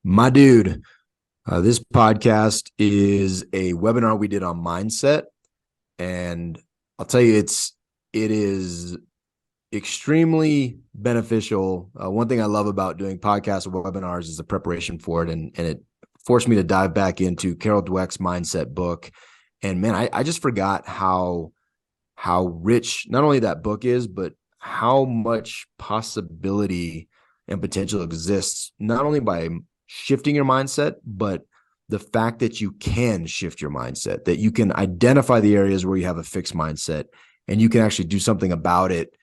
My dude, this podcast is a webinar we did on mindset, and I'll tell you, it is extremely beneficial. One thing I love about doing podcasts or webinars is the preparation for it, and it forced me to dive back into Carol Dweck's mindset book. And man, I just forgot how rich not only that book is, but how much possibility and potential exists, not only by shifting your mindset, but the fact that you can shift your mindset, that you can identify the areas where you have a fixed mindset and you can actually do something about it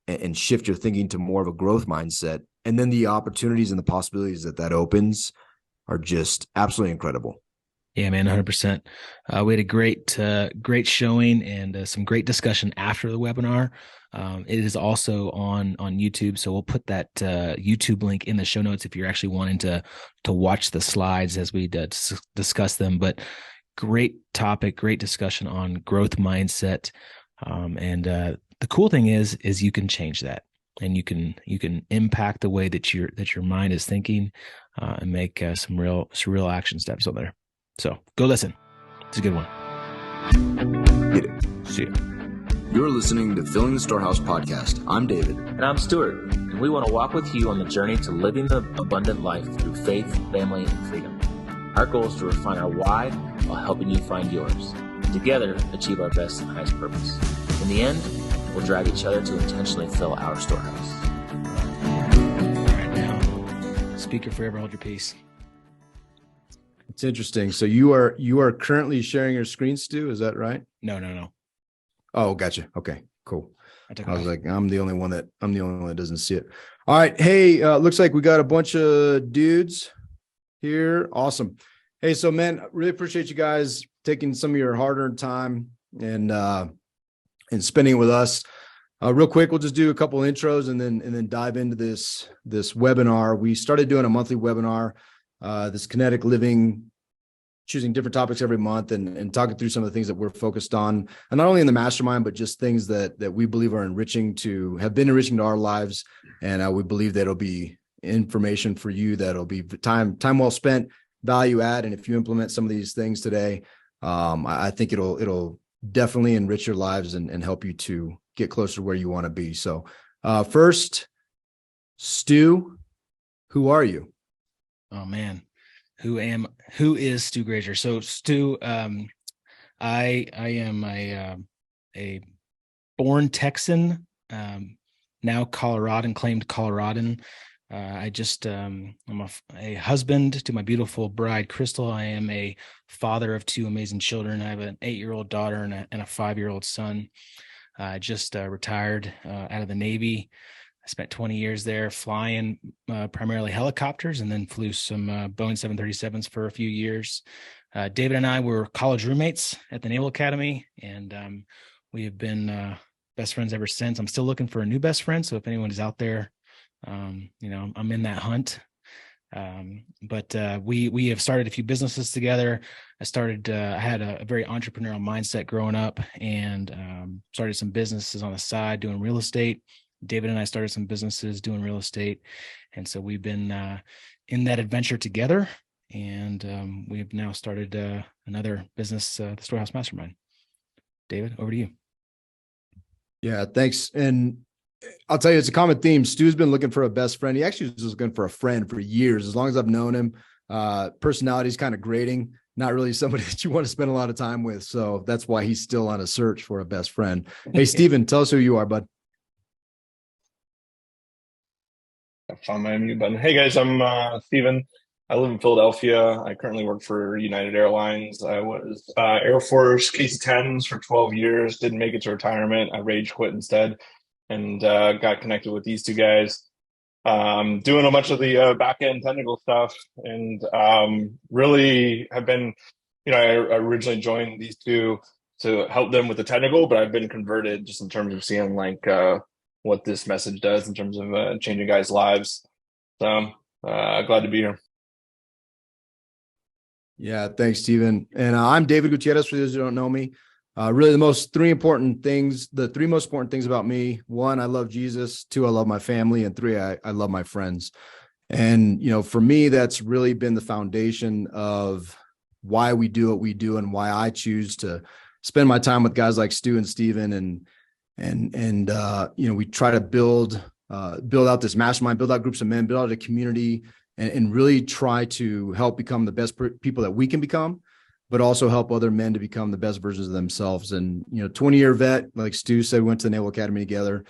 and shift your thinking to more of a growth mindset. And then the opportunities and the possibilities that opens are just absolutely incredible. Yeah, man, 100%. We had a great showing and some great discussion after the webinar. It is also on YouTube, so we'll put that YouTube link in the show notes if you're actually wanting to watch the slides as we discuss them. But great topic, great discussion on growth mindset, and the cool thing is you can change that, and you can impact the way that your mind is thinking, and make some real action steps on there. So go listen. It's a good one. Get it. See ya. You're listening to Filling the Storehouse podcast. I'm David. And I'm Stuart. And we want to walk with you on the journey to living the abundant life through faith, family, and freedom. Our goal is to refine our why while helping you find yours. Together, achieve our best and highest purpose. In the end, we'll drive each other to intentionally fill our storehouse. All right, now, speaker forever, hold your peace. It's interesting. So you are currently sharing your screen, Stu. Is that right? No. Oh, gotcha. Okay, cool. I was off. like, I'm the only one that doesn't see it. All right. Hey, looks like we got a bunch of dudes here. Awesome. Hey, so man, really appreciate you guys taking some of your hard-earned time and spending it with us. Real quick, we'll just do a couple intros and then dive into this webinar. We started doing a monthly webinar, this Kinetic Living, choosing different topics every month and talking through some of the things that we're focused on, and not only in the mastermind, but just things that we believe are have been enriching to our lives. And we believe that it'll be information for you that'll be time well spent, value add. And if you implement some of these things today, I think it'll definitely enrich your lives and help you to get closer to where you want to be. So first, Stu, who are you? Oh man, who is Stu Grazier? So Stu, I am a born Texan, now Coloradan, claimed Coloradan. I'm a husband to my beautiful bride, Crystal. I am a father of two amazing children. I have an 8-year-old daughter and a 5-year-old son. I just retired out of the Navy. I spent 20 years there flying primarily helicopters, and then flew some Boeing 737s for a few years. David and I were college roommates at the Naval Academy, and we have been best friends ever since. I'm still looking for a new best friend, so if anyone is out there, I'm in that hunt. But we have started a few businesses together. I had a very entrepreneurial mindset growing up, and started some businesses on the side doing real estate. David and I started some businesses doing real estate. And so we've been in that adventure together. And we've now started another business, the Storehouse Mastermind. David, over to you. Yeah, thanks. And I'll tell you, it's a common theme. Stu's been looking for a best friend. He actually was looking for a friend for years, as long as I've known him. Personality is kind of grating, not really somebody that you want to spend a lot of time with. So that's why he's still on a search for a best friend. Hey, Steven, tell us who you are, bud. Found my mute button. Hey guys, I'm Steven. I live in Philadelphia. I currently work for United Airlines. I was Air Force KC-10s for 12 years. Didn't make it to retirement. I rage quit instead, and got connected with these two guys. Doing a bunch of the back end technical stuff, and really have been. I originally joined these two to help them with the technical, but I've been converted just in terms of seeing what this message does in terms of changing guys' lives. So glad to be here. Yeah, thanks, Steven. And I'm David Gutierrez, for those who don't know me. Really, the three most important things about me: 1, I love Jesus; 2, I love my family; and 3, I love my friends. And, for me, that's really been the foundation of why we do what we do and why I choose to spend my time with guys like Stu and Steven. And we try to build out this mastermind, build out groups of men, build out a community, and really try to help become the best people that we can become, but also help other men to become the best versions of themselves. And, 20-year vet, like Stu said, we went to the Naval Academy together.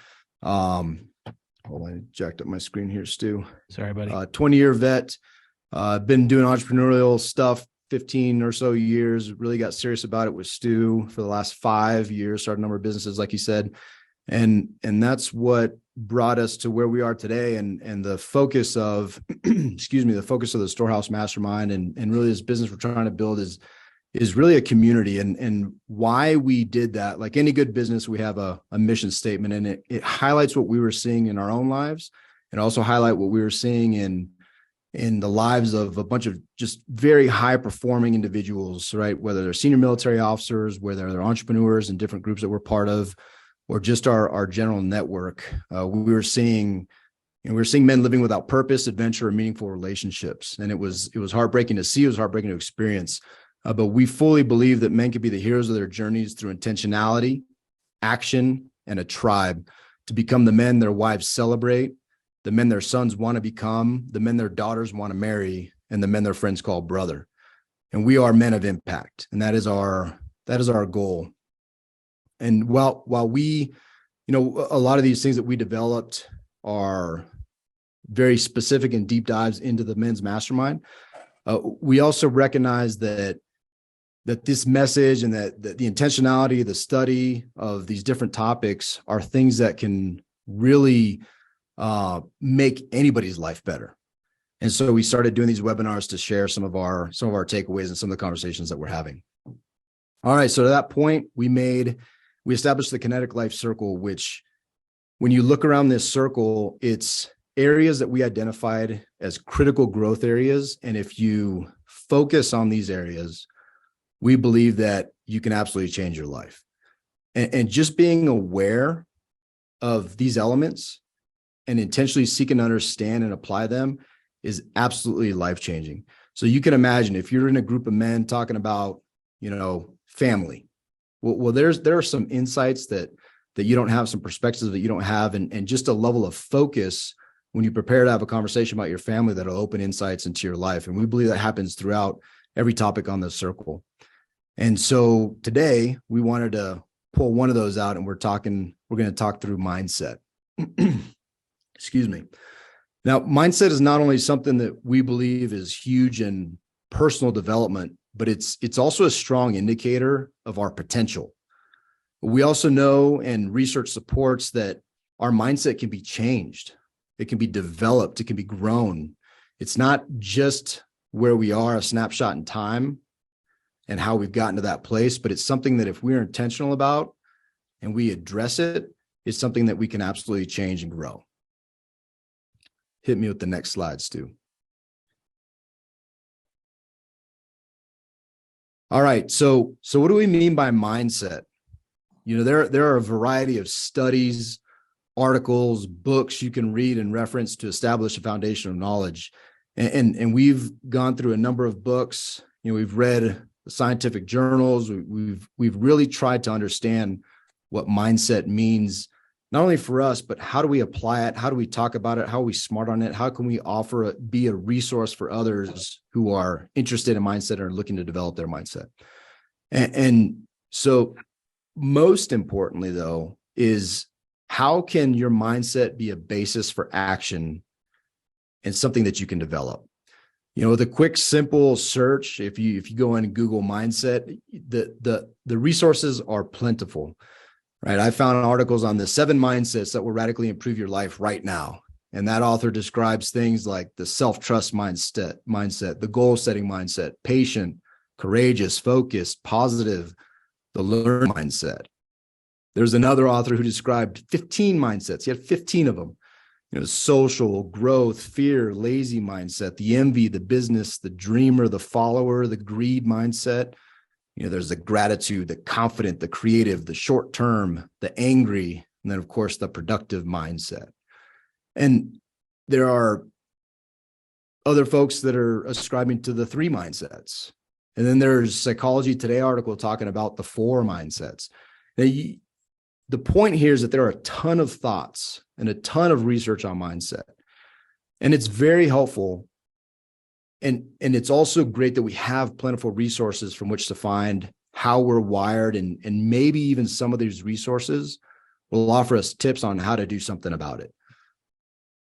Hold on, I jacked up my screen here, Stu. Sorry, buddy. 20-year vet, been doing entrepreneurial stuff 15 or so years, really got serious about it with Stu for the last 5 years, started a number of businesses, like you said. And that's what brought us to where we are today. And the focus of, the focus of the Storehouse Mastermind and really this business we're trying to build is really a community. And why we did that, like any good business, we have a mission statement, and it highlights what we were seeing in our own lives and also highlight what we were seeing in the lives of a bunch of just very high performing individuals, right? Whether they're senior military officers, whether they're entrepreneurs in different groups that we're part of, or just our general network. We were seeing men living without purpose, adventure, or meaningful relationships. And it was heartbreaking to see, it was heartbreaking to experience. But we fully believe that men can be the heroes of their journeys through intentionality, action, and a tribe to become the men their wives celebrate, the men their sons want to become, the men their daughters want to marry, and the men their friends call brother. And we are men of impact, and that is our goal. And while we, a lot of these things that we developed are very specific and deep dives into the men's mastermind, we also recognize that this message and that the intentionality, the study of these different topics are things that can really make anybody's life better. And so we started doing these webinars to share some of our takeaways and some of the conversations that we're having. All right. So to that point, we established the Kinetic Life Circle, which when you look around this circle, it's areas that we identified as critical growth areas. And if you focus on these areas, we believe that you can absolutely change your life. And just being aware of these elements and intentionally seeking to understand and apply them is absolutely life-changing. So you can imagine if you're in a group of men talking about, family, well, there are some insights that you don't have, some perspectives that you don't have, and just a level of focus when you prepare to have a conversation about your family that'll open insights into your life. And we believe that happens throughout every topic on the circle. And so today we wanted to pull one of those out, and we're going to talk through mindset. Excuse me. Now, mindset is not only something that we believe is huge in personal development, but it's also a strong indicator of our potential. We also know, and research supports, that our mindset can be changed. It can be developed. It can be grown. It's not just where we are, a snapshot in time and how we've gotten to that place, but it's something that if we're intentional about and we address it, it's something that we can absolutely change and grow. Hit me with the next slide, Stu. All right. So what do we mean by mindset? There are a variety of studies, articles, books you can read and reference to establish a foundation of knowledge. And we've gone through a number of books. We've read the scientific journals. We've really tried to understand what mindset means, not only for us, but how do we apply it? How do we talk about it? How are we smart on it? How can we be a resource for others who are interested in mindset or looking to develop their mindset? And so most importantly, though, is how can your mindset be a basis for action and something that you can develop? With a quick, simple search, if you go in and Google mindset, the resources are plentiful. Right. I found articles on the 7 mindsets that will radically improve your life right now. And that author describes things like the self-trust mindset, the goal-setting mindset, patient, courageous, focused, positive, the learn mindset. There's another author who described 15 mindsets. He had 15 of them. Social, growth, fear, lazy mindset, the envy, the business, the dreamer, the follower, the greed mindset. There's the gratitude, the confident, the creative, the short term, the angry, and then, of course, the productive mindset. And there are other folks that are ascribing to the 3 mindsets. And then there's Psychology Today article talking about the 4 mindsets. Now, the point here is that there are a ton of thoughts and a ton of research on mindset. And it's very helpful. And it's also great that we have plentiful resources from which to find how we're wired, and maybe even some of these resources will offer us tips on how to do something about it.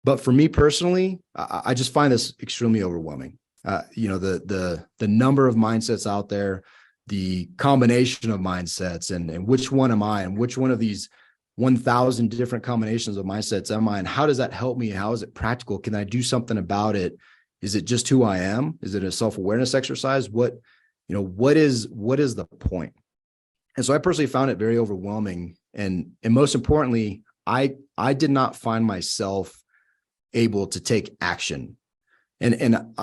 But for me personally, I just find this extremely overwhelming. The number of mindsets out there, the combination of mindsets, and which one am I, and which one of these 1,000 different combinations of mindsets am I, and how does that help me? How is it practical? Can I do something about it? Is it just who I am? Is it a self-awareness exercise? What is the point? And so I personally found it very overwhelming. And most importantly, I did not find myself able to take action. And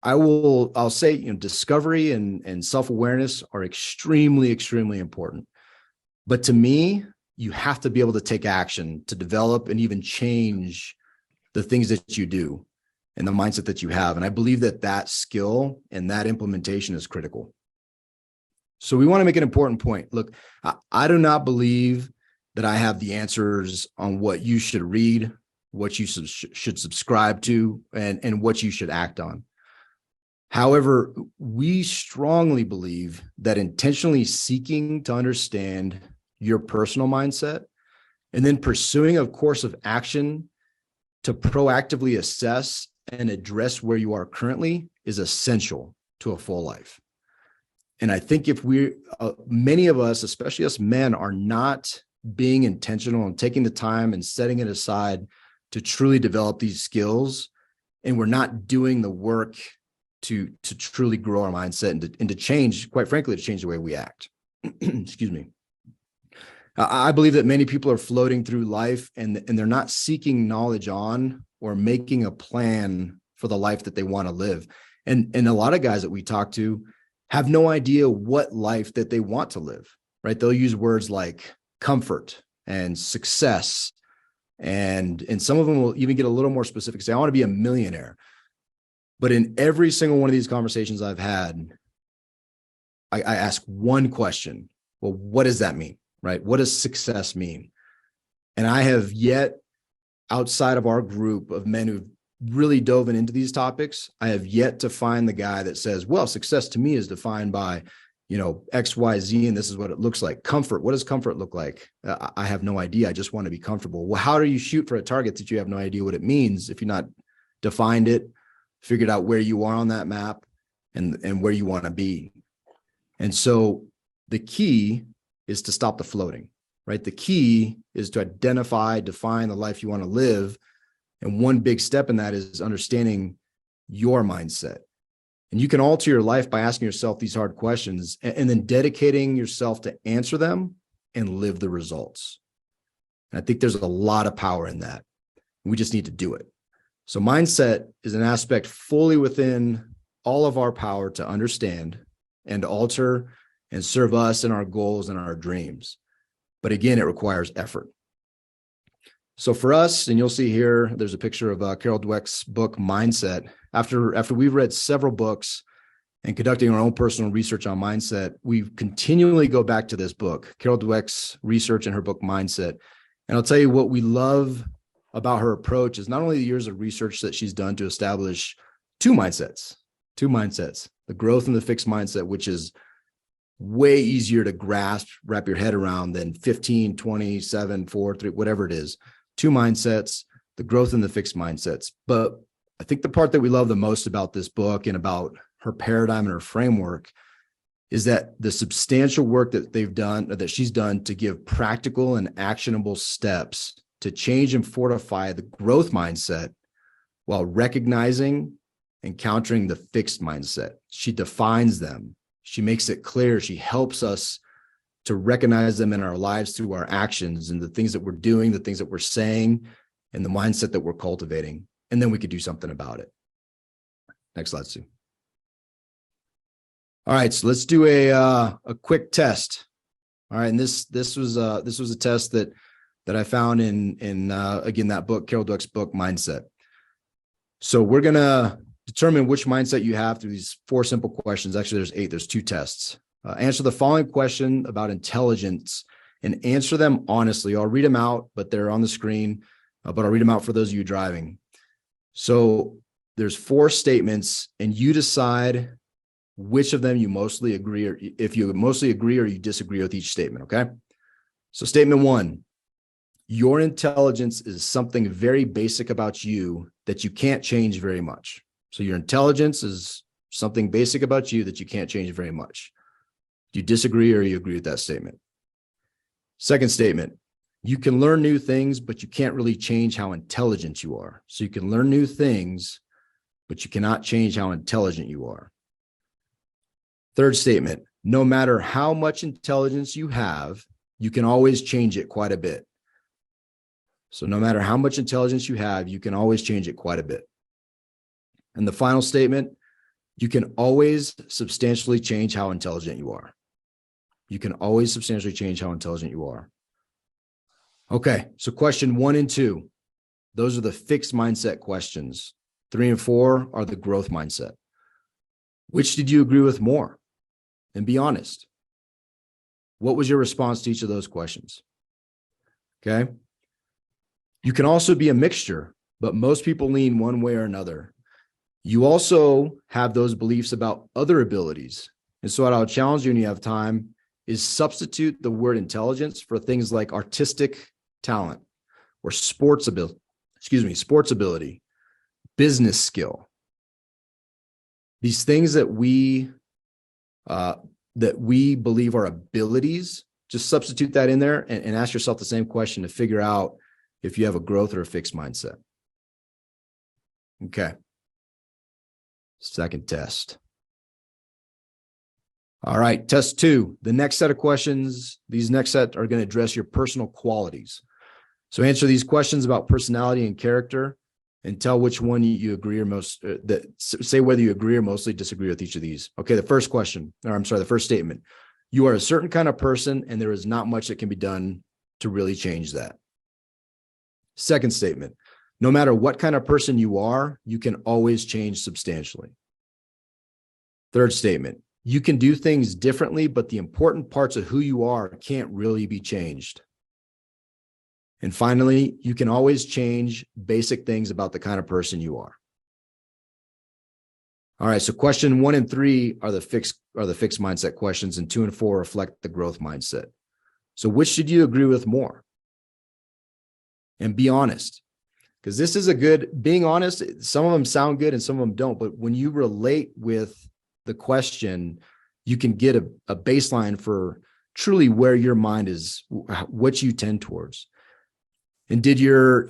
I'll say, discovery and self-awareness are extremely, extremely important. But to me, you have to be able to take action to develop and even change the things that you do and the mindset that you have. And I believe that skill and that implementation is critical. So we want to make an important point. Look, I do not believe that I have the answers on what you should read, what you should subscribe to, and what you should act on. However, we strongly believe that intentionally seeking to understand your personal mindset and then pursuing a course of action to proactively assess and address where you are currently is essential to a full life. And I think if many of us, especially us men, are not being intentional and taking the time and setting it aside to truly develop these skills, and we're not doing the work to truly grow our mindset and to change, quite frankly, to change the way we act. Excuse me. I believe that many people are floating through life and they're not seeking knowledge on or making a plan for the life that they want to live. And a lot of guys that we talk to have no idea what life that they want to live, right? They'll use words like comfort and success. And some of them will even get a little more specific, say, I want to be a millionaire. But in every single one of these conversations I've had, I ask one question. Well, what does that mean, right? What does success mean? And I have yet, outside of our group of men who've really dove into these topics, I have yet to find the guy that says, well, success to me is defined by, X, Y, Z, and this is what it looks like. Comfort. What does comfort look like? I have no idea. I just want to be comfortable. Well, how do you shoot for a target that you have no idea what it means if you're not defined it, figured out where you are on that map and where you want to be? And so the key is to stop the floating, right? The key is to identify, define the life you want to live. And one big step in that is understanding your mindset. And you can alter your life by asking yourself these hard questions and then dedicating yourself to answer them and live the results. And I think there's a lot of power in that. We just need to do it. So mindset is an aspect fully within all of our power to understand and alter and serve us and our goals and our dreams. But again, it requires effort. So for us, and you'll see here, there's a picture of Carol Dweck's book, Mindset. After we've read several books and conducting our own personal research on mindset, we continually go back to this book, Carol Dweck's research in her book, Mindset. And I'll tell you what we love about her approach is not only the years of research that she's done to establish two mindsets, the growth and the fixed mindset, which is way easier to grasp, wrap your head around than 15, 20, 7, 4, 3, whatever it is. Two mindsets, the growth and the fixed mindsets. But I think the part that we love the most about this book and about her paradigm and her framework is that the substantial work that they've done, that she's done to give practical and actionable steps to change and fortify the growth mindset while recognizing and countering the fixed mindset. She defines them. She makes it clear. She helps us to recognize them in our lives through our actions and the things that we're doing, the things that we're saying, and the mindset that we're cultivating. And then we could do something about it. Next slide, Sue. All right, so let's do a quick test. All right, and this was a test that I found in again that book, Carol Dweck's book, Mindset. So we're gonna determine which mindset you have through these 4 simple questions. Actually, there's 8. There's 2 tests. Answer the following question about intelligence and answer them honestly. I'll read them out, but they're on the screen, but I'll read them out for those of you driving. So there's 4 statements, and you decide which of them you mostly agree, or if you mostly agree or you disagree with each statement, okay? So statement 1, your intelligence is something very basic about you that you can't change very much. So your intelligence is something basic about you that you can't change very much. Do you disagree or you agree with that statement? Second statement, you can learn new things, but you can't really change how intelligent you are. So you can learn new things, but you cannot change how intelligent you are. Third statement, no matter how much intelligence you have, you can always change it quite a bit. So no matter how much intelligence you have, you can always change it quite a bit. And the final statement, you can always substantially change how intelligent you are. You can always substantially change how intelligent you are. Okay, so question 1 and 2, those are the fixed mindset questions. 3 and 4 are the growth mindset. Which did you agree with more? And be honest. What was your response to each of those questions? Okay. You can also be a mixture, but most people lean one way or another. You also have those beliefs about other abilities. And so what I'll challenge you when you have time is substitute the word intelligence for things like artistic talent or sports ability, business skill. These things that we believe are abilities, just substitute that in there and ask yourself the same question to figure out if you have a growth or a fixed mindset. Okay. Second test. All right, test 2. The next set of questions, these next set are going to address your personal qualities. So answer these questions about personality and character and tell which one you agree or most, say whether you agree or mostly disagree with each of these. Okay, the first statement. You are a certain kind of person and there is not much that can be done to really change that. Second statement. No matter what kind of person you are, you can always change substantially. Third statement. You can do things differently, but the important parts of who you are can't really be changed. And finally, you can always change basic things about the kind of person you are. All right, so question 1 and 3 are the fixed mindset questions, and 2 and 4 reflect the growth mindset. So which should you agree with more? And be honest, because this is being honest, some of them sound good and some of them don't, but when you relate with the question, you can get a baseline for truly where your mind is, what you tend towards. And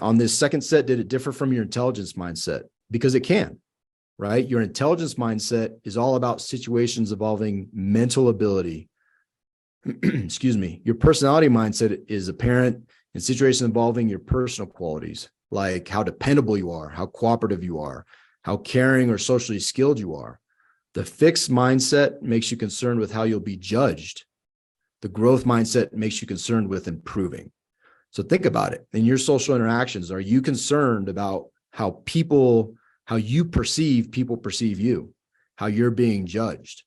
on this second set, did it differ from your intelligence mindset? Because it can, right? Your intelligence mindset is all about situations involving mental ability. Excuse me. Your personality mindset is apparent in situations involving your personal qualities, like how dependable you are, how cooperative you are, how caring or socially skilled you are. The fixed mindset makes you concerned with how you'll be judged. The growth mindset makes you concerned with improving. So think about it. In your social interactions, are you concerned about how you perceive people perceive you, how you're being judged?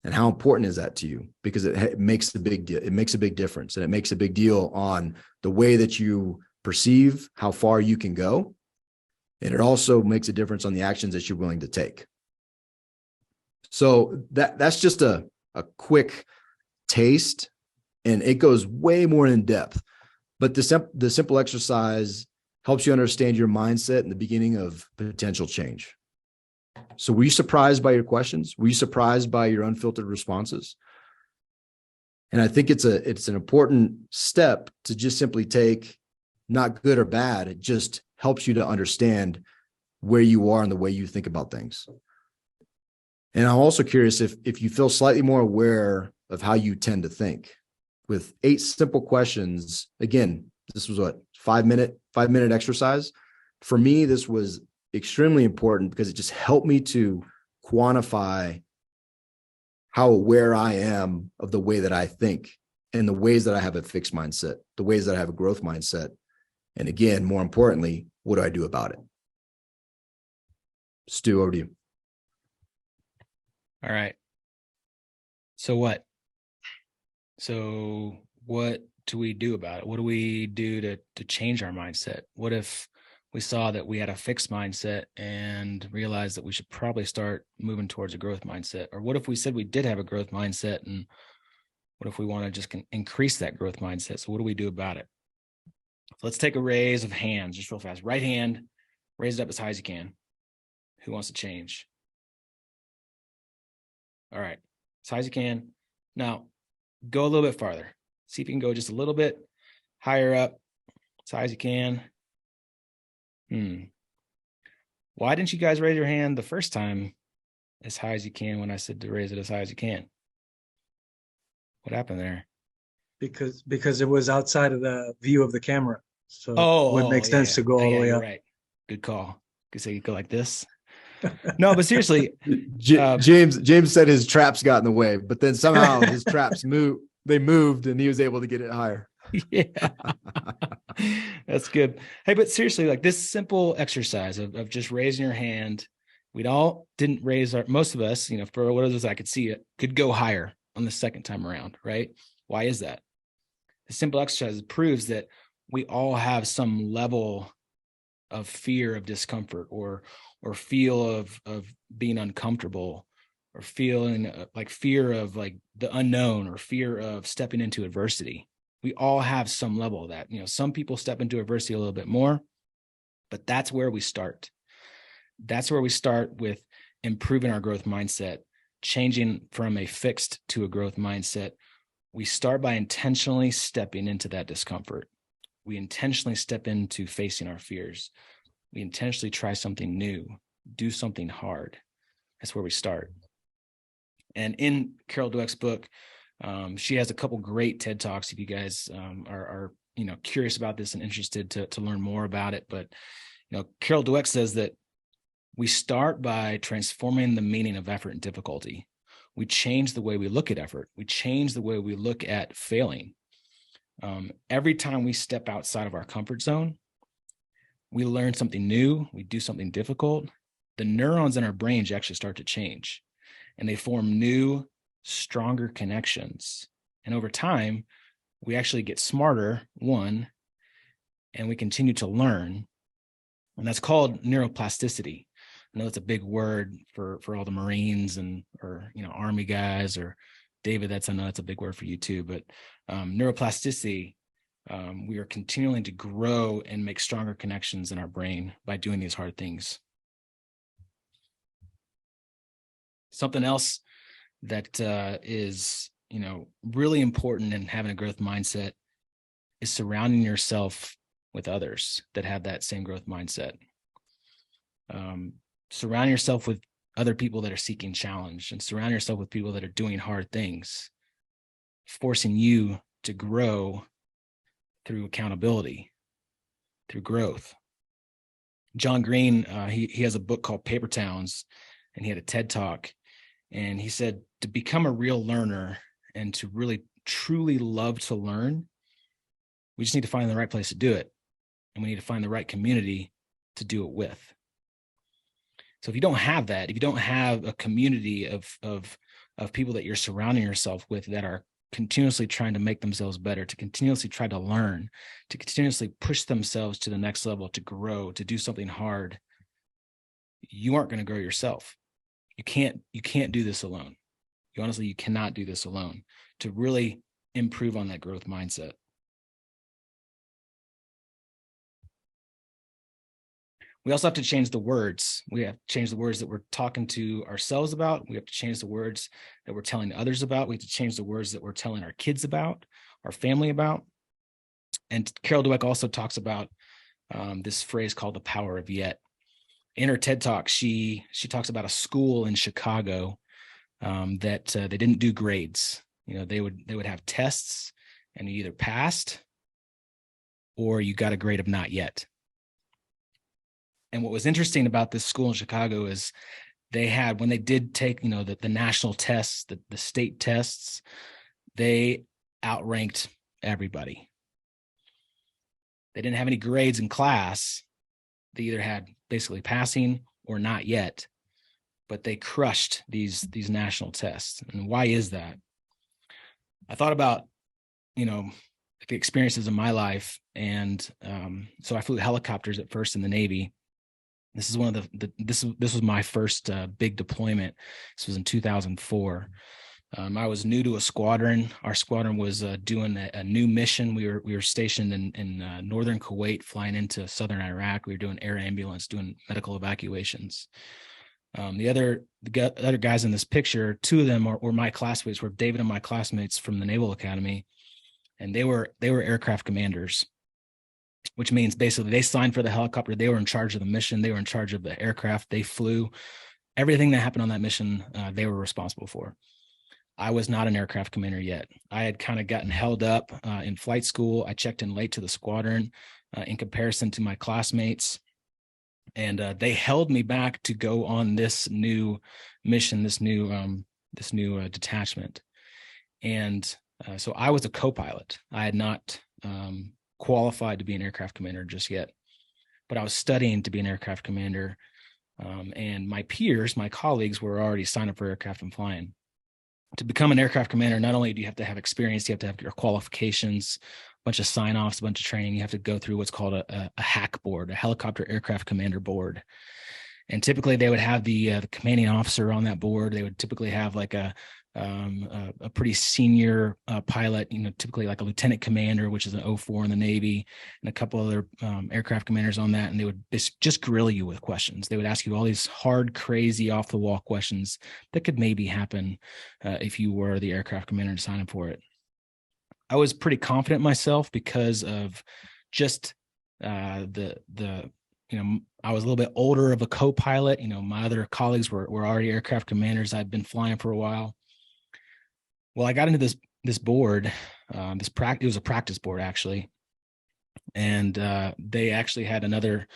And how important is that to you? Because it makes a big deal. It makes a big difference, and it makes a big deal on the way that you perceive how far you can go. And it also makes a difference on the actions that you're willing to take. So that's just a quick taste, and it goes way more in depth. But the simple exercise helps you understand your mindset in the beginning of potential change. So were you surprised by your questions? Were you surprised by your unfiltered responses? And I think it's an important step to just simply take, not good or bad. It just helps you to understand where you are and the way you think about things. And I'm also curious if you feel slightly more aware of how you tend to think. With 8 simple questions, again, this was what, 5-minute exercise. For me, this was extremely important because it just helped me to quantify how aware I am of the way that I think and the ways that I have a fixed mindset, the ways that I have a growth mindset. And again, more importantly, what do I do about it? Stu, over to you. All right. So what? So what do we do about it? What do we do to change our mindset? What if we saw that we had a fixed mindset and realized that we should probably start moving towards a growth mindset? Or what if we said we did have a growth mindset, and what if we want to just increase that growth mindset? So what do we do about it? So let's take a raise of hands just real fast. Right hand, raise it up as high as you can. Who wants to change? All right, as high as you can. Now, go a little bit farther. See if you can go just a little bit higher up, as high as you can. Why didn't you guys raise your hand the first time as high as you can when I said to raise it as high as you can? What happened there? Because it was outside of the view of the camera. So it would make sense to go all the way up. Right. Good call. Could say you go like this. No, but seriously, James said his traps got in the way, but then somehow his traps moved. They moved, and he was able to get it higher. Yeah, that's good. Hey, but seriously, like this simple exercise of just raising your hand, we all didn't raise most of us, for what it was, I could see it, could go higher on the second time around, right? Why is that? The simple exercise proves that we all have some level of fear of discomfort or feel of being uncomfortable, or feeling like fear of like the unknown, or fear of stepping into adversity. We all have some level of that. Some people step into adversity a little bit more, but that's where we start. That's where we start with improving our growth mindset, changing from a fixed to a growth mindset. We start by intentionally stepping into that discomfort. We intentionally step into facing our fears. We intentionally try something new, do something hard. That's where we start. And in Carol Dweck's book, she has a couple great TED Talks if you guys are curious about this and interested to learn more about it. But Carol Dweck says that we start by transforming the meaning of effort and difficulty. We change the way we look at effort. We change the way we look at failing. Every time we step outside of our comfort zone, we learn something new, we do something difficult, the neurons in our brains actually start to change, and they form new, stronger connections. And over time, we actually get smarter, and we continue to learn. And that's called neuroplasticity. I know it's a big word for all the Marines or Army guys, or David, I know that's a big word for you too, but neuroplasticity, we are continuing to grow and make stronger connections in our brain by doing these hard things. Something else that is, really important in having a growth mindset is surrounding yourself with others that have that same growth mindset. Surround yourself with other people that are seeking challenge, and surround yourself with people that are doing hard things, forcing you to grow through accountability, through growth. John Green, he has a book called Paper Towns, and he had a TED Talk, and he said to become a real learner and to really truly love to learn, we just need to find the right place to do it, and we need to find the right community to do it with. So if you don't have that, if you don't have a community of people that you're surrounding yourself with that are continuously trying to make themselves better, to continuously try to learn, to continuously push themselves to the next level, to grow, to do something hard, you aren't going to grow yourself. You can't do this alone. You cannot do this alone to really improve on that growth mindset. We also have to change the words. We have to change the words that we're talking to ourselves about. We have to change the words that we're telling others about. We have to change the words that we're telling our kids about, our family about. And Carol Dweck also talks about this phrase called the power of yet. In her TED Talk, she talks about a school in Chicago that they didn't do grades. They would have tests, and you either passed or you got a grade of not yet. And what was interesting about this school in Chicago is they had, when they did take, the national tests, the state tests, they outranked everybody. They didn't have any grades in class. They either had basically passing or not yet, but they crushed these national tests. And why is that? I thought about, the experiences of my life. And so I flew helicopters at first in the Navy. This is one of this was my first big deployment. This was in 2004. I was new to a squadron. Our squadron was doing a new mission. We were stationed in northern Kuwait, flying into southern Iraq. We were doing air ambulance, doing medical evacuations. The other guys in this picture, two of them were my classmates, were David and my classmates from the Naval Academy, and they were aircraft commanders, which means basically they signed for the helicopter. They were in charge of the mission. They were in charge of the aircraft. They flew. Everything that happened on that mission, they were responsible for. I was not an aircraft commander yet. I had kind of gotten held up in flight school. I checked in late to the squadron in comparison to my classmates. And they held me back to go on this new mission, this new detachment. And so I was a co-pilot. I had not qualified to be an aircraft commander just yet, but I was studying to be an aircraft commander. And my peers, my colleagues, were already signed up for aircraft and flying. To become an aircraft commander, not only do you have to have experience, you have to have your qualifications, a bunch of sign-offs, a bunch of training. You have to go through what's called a HAC board, a helicopter aircraft commander board. And typically they would have the commanding officer on that board. They would typically have like a pretty senior pilot, typically like a lieutenant commander, which is an 04 in the Navy, and a couple other aircraft commanders on that. And they would just grill you with questions. They would ask you all these hard, crazy, off the wall questions that could maybe happen if you were the aircraft commander and sign up for it. I was pretty confident myself because of just I was a little bit older of a co-pilot. My other colleagues were already aircraft commanders. I'd been flying for a while. Well, I got into this board, it was a practice board actually. And they actually had another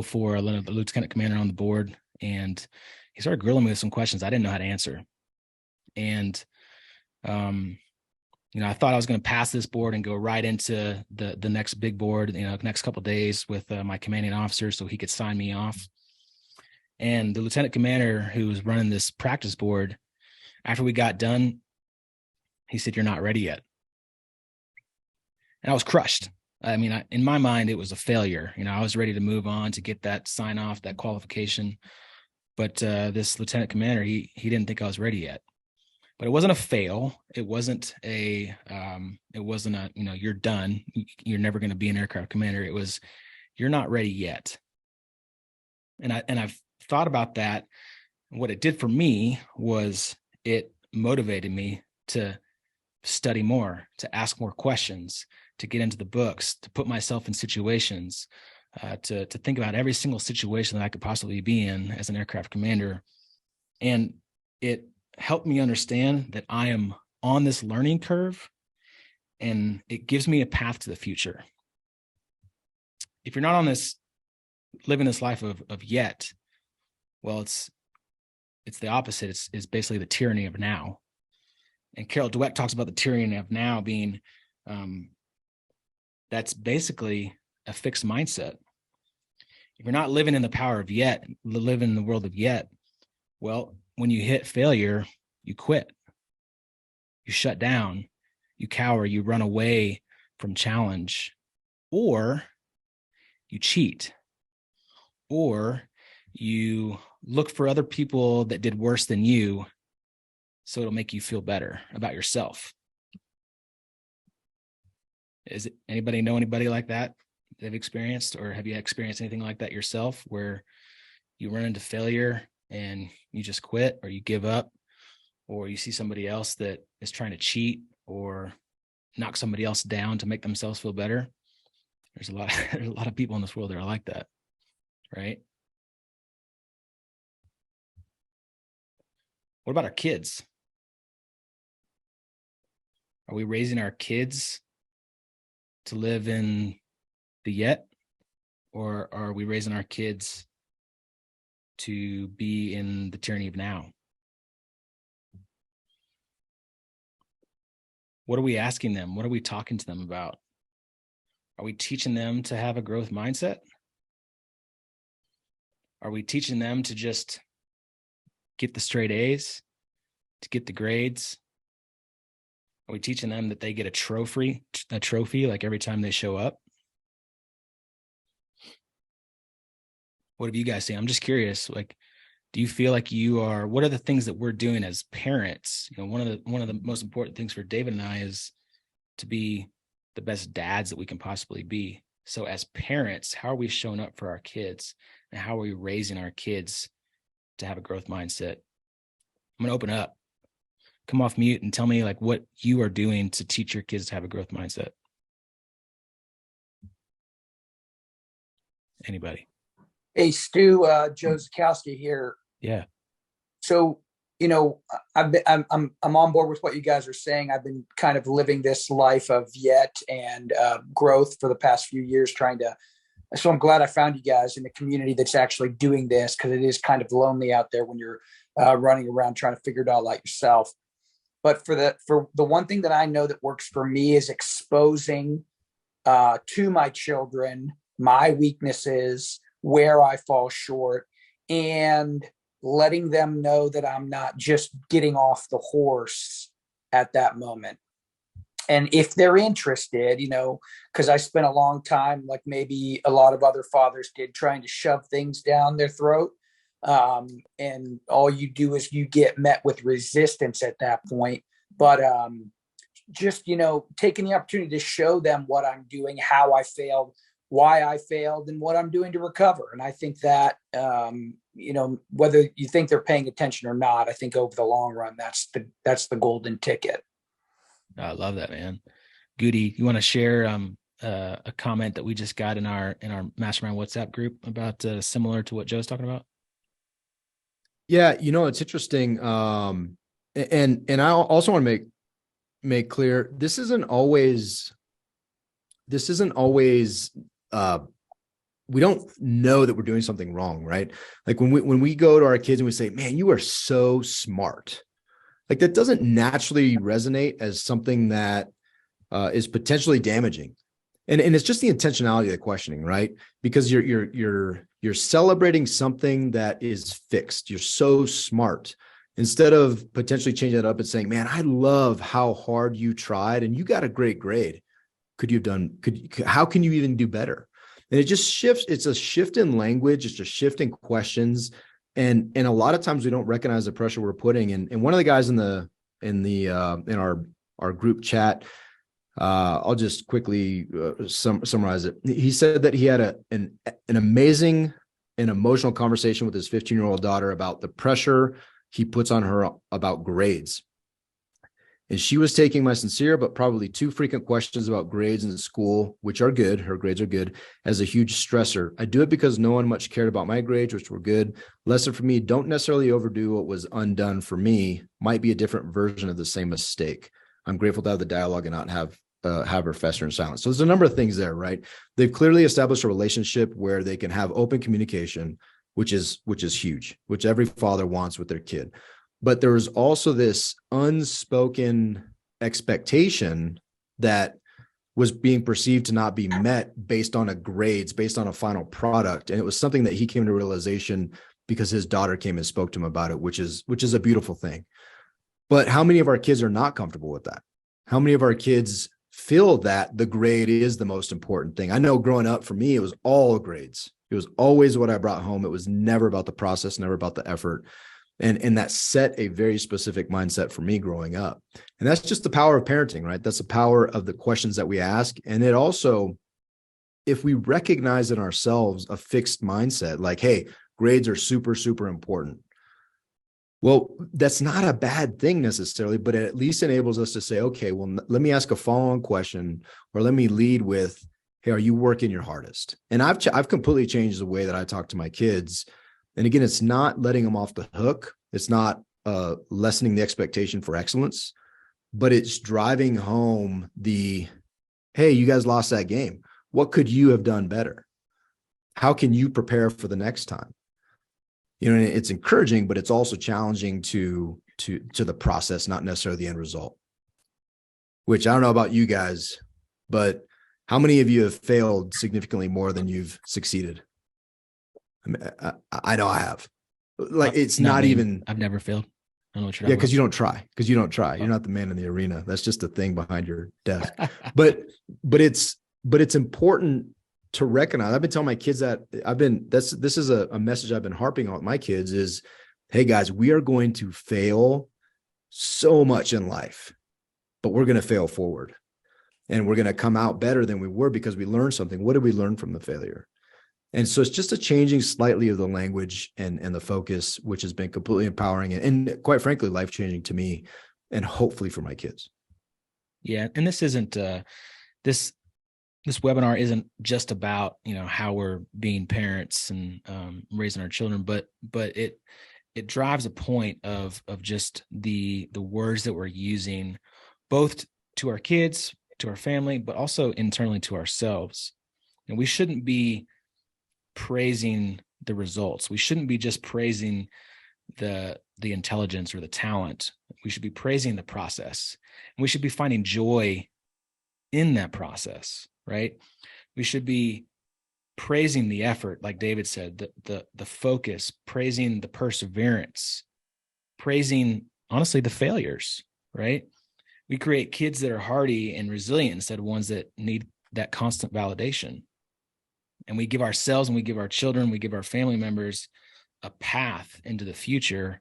04, a lieutenant commander on the board. And he started grilling me with some questions I didn't know how to answer. And, I thought I was going to pass this board and go right into the next big board, next couple of days with my commanding officer so he could sign me off. And the lieutenant commander who was running this practice board, after we got done, he said, "You're not ready yet." And I was crushed. I mean, in my mind, it was a failure. I was ready to move on to get that sign off, that qualification. But this lieutenant commander, he didn't think I was ready yet. But it wasn't a fail. It wasn't you're done. You're never going to be an aircraft commander. It was, you're not ready yet. And I've thought about that. What it did for me was it motivated me to study more, to ask more questions, to get into the books, to put myself in situations, to think about every single situation that I could possibly be in as an aircraft commander. And it helped me understand that I am on this learning curve, and it gives me a path to the future. If you're not on this, living this life of yet, well, it's the opposite. It's basically the tyranny of now. And Carol Dweck talks about the tyranny of now being, that's basically a fixed mindset. If you're not living in the power of yet, living in the world of yet, well, when you hit failure, you quit, you shut down, you cower, you run away from challenge, or you cheat, or you look for other people that did worse than you, so it'll make you feel better about yourself. Anybody know anybody like that they've experienced, or have you experienced anything like that yourself, where you run into failure and you just quit, or you give up, or you see somebody else that is trying to cheat or knock somebody else down to make themselves feel better? There's a lot of people in this world that are like that, right? What about our kids? Are we raising our kids to live in the yet, or are we raising our kids to be in the tyranny of now? What are we asking them? What are we talking to them about? Are we teaching them to have a growth mindset? Are we teaching them to just get the straight A's, to get the grades? Are we teaching them that they get a trophy like every time they show up? What have you guys seen? I'm just curious. Like, do you feel like what are the things that we're doing as parents? You know, one of the most important things for David and I is to be the best dads that we can possibly be. So as parents, how are we showing up for our kids, and how are we raising our kids to have a growth mindset? I'm going to open up. Come off mute and tell me like what you are doing to teach your kids to have a growth mindset. Anybody? Hey, Stu, Joe Zakowski here. Yeah. So, you know, I'm on board with what you guys are saying. I've been kind of living this life of yet and growth for the past few years, so I'm glad I found you guys in the community that's actually doing this, because it is kind of lonely out there when you're running around trying to figure it all out yourself. But for the one thing that I know that works for me is exposing to my children my weaknesses, where I fall short, and letting them know that I'm not just getting off the horse at that moment. And if they're interested, you know, because I spent a long time, like maybe a lot of other fathers did, trying to shove things down their throat. And all you do is you get met with resistance at that point. But just, you know, taking the opportunity to show them what I'm doing, how I failed, why I failed, and what I'm doing to recover. And I think that, you know, whether you think they're paying attention or not, I think over the long run, that's the golden ticket. I love that, man. Goody, you want to share a comment that we just got in our mastermind WhatsApp group about similar to what Joe's talking about? Yeah, you know, it's interesting. And I also want to make clear, this isn't always we don't know that we're doing something wrong, right? Like when we go to our kids and we say, man, you are so smart. Like that doesn't naturally resonate as something that is potentially damaging. And it's just the intentionality of the questioning, right? Because you're celebrating something that is fixed. You're so smart. Instead of potentially changing it up and saying, man, I love how hard you tried and you got a great grade. How can you even do better? And it just shifts. It's a shift in language. It's a shift in questions. And a lot of times we don't recognize the pressure we're putting. And one of the guys in our group chat, I'll just quickly summarize it. He said that he had an amazing and emotional conversation with his 15-year-old daughter about the pressure he puts on her about grades. And she was taking my sincere but probably too frequent questions about grades in school, which are good, her grades are good, as a huge stressor. I do it because no one much cared about my grades, which were good. Lesson for me, don't necessarily overdo what was undone for me. Might be a different version of the same mistake. I'm grateful to have the dialogue and not have her fester in silence. So there's a number of things there, right? They've clearly established a relationship where they can have open communication, which is huge, which every father wants with their kid. But there was also this unspoken expectation that was being perceived to not be met based on grades, based on a final product. And it was something that he came to realization because his daughter came and spoke to him about it, which is a beautiful thing. But how many of our kids are not comfortable with that? How many of our kids feel that the grade is the most important thing? I know growing up for me, it was all grades. It was always what I brought home. It was never about the process, never about the effort. And that set a very specific mindset for me growing up. And that's just the power of parenting, right? That's the power of the questions that we ask. And it also, if we recognize in ourselves a fixed mindset, like, hey, grades are super, super important. Well, that's not a bad thing necessarily, but it at least enables us to say, okay, well, let me ask a follow-on question, or let me lead with, hey, are you working your hardest? And I've completely changed the way that I talk to my kids. And again, it's not letting them off the hook. It's not lessening the expectation for excellence, but it's driving home hey, you guys lost that game. What could you have done better? How can you prepare for the next time? You know, it's encouraging, but it's also challenging to the process, not necessarily the end result. Which I don't know about you guys, but how many of you have failed significantly more than you've succeeded? I mean, I know I have. Like, it's not even. I've never failed. I don't know what you're Yeah, talking because you don't try. Because you don't try. You're not the man in the arena. That's just a thing behind your desk. but it's important to recognize. I've been telling my kids that this is a message I've been harping on with my kids is, hey guys, we are going to fail so much in life, but we're going to fail forward, and we're going to come out better than we were because we learned something. What did we learn from the failure? And so it's just a changing slightly of the language and the focus, which has been completely empowering and quite frankly, life-changing to me and hopefully for my kids. Yeah. And this isn't, this webinar isn't just about, how we're being parents and raising our children, but it drives a point of just the words that we're using, both to our kids, to our family, but also internally to ourselves. And we shouldn't be praising the results. We shouldn't be just praising the intelligence or the talent. We should be praising the process. And we should be finding joy in that process, right? We should be praising the effort, like David said, the focus, praising the perseverance, praising, honestly, the failures, right? We create kids that are hardy and resilient instead of ones that need that constant validation. And we give ourselves and we give our children, we give our family members a path into the future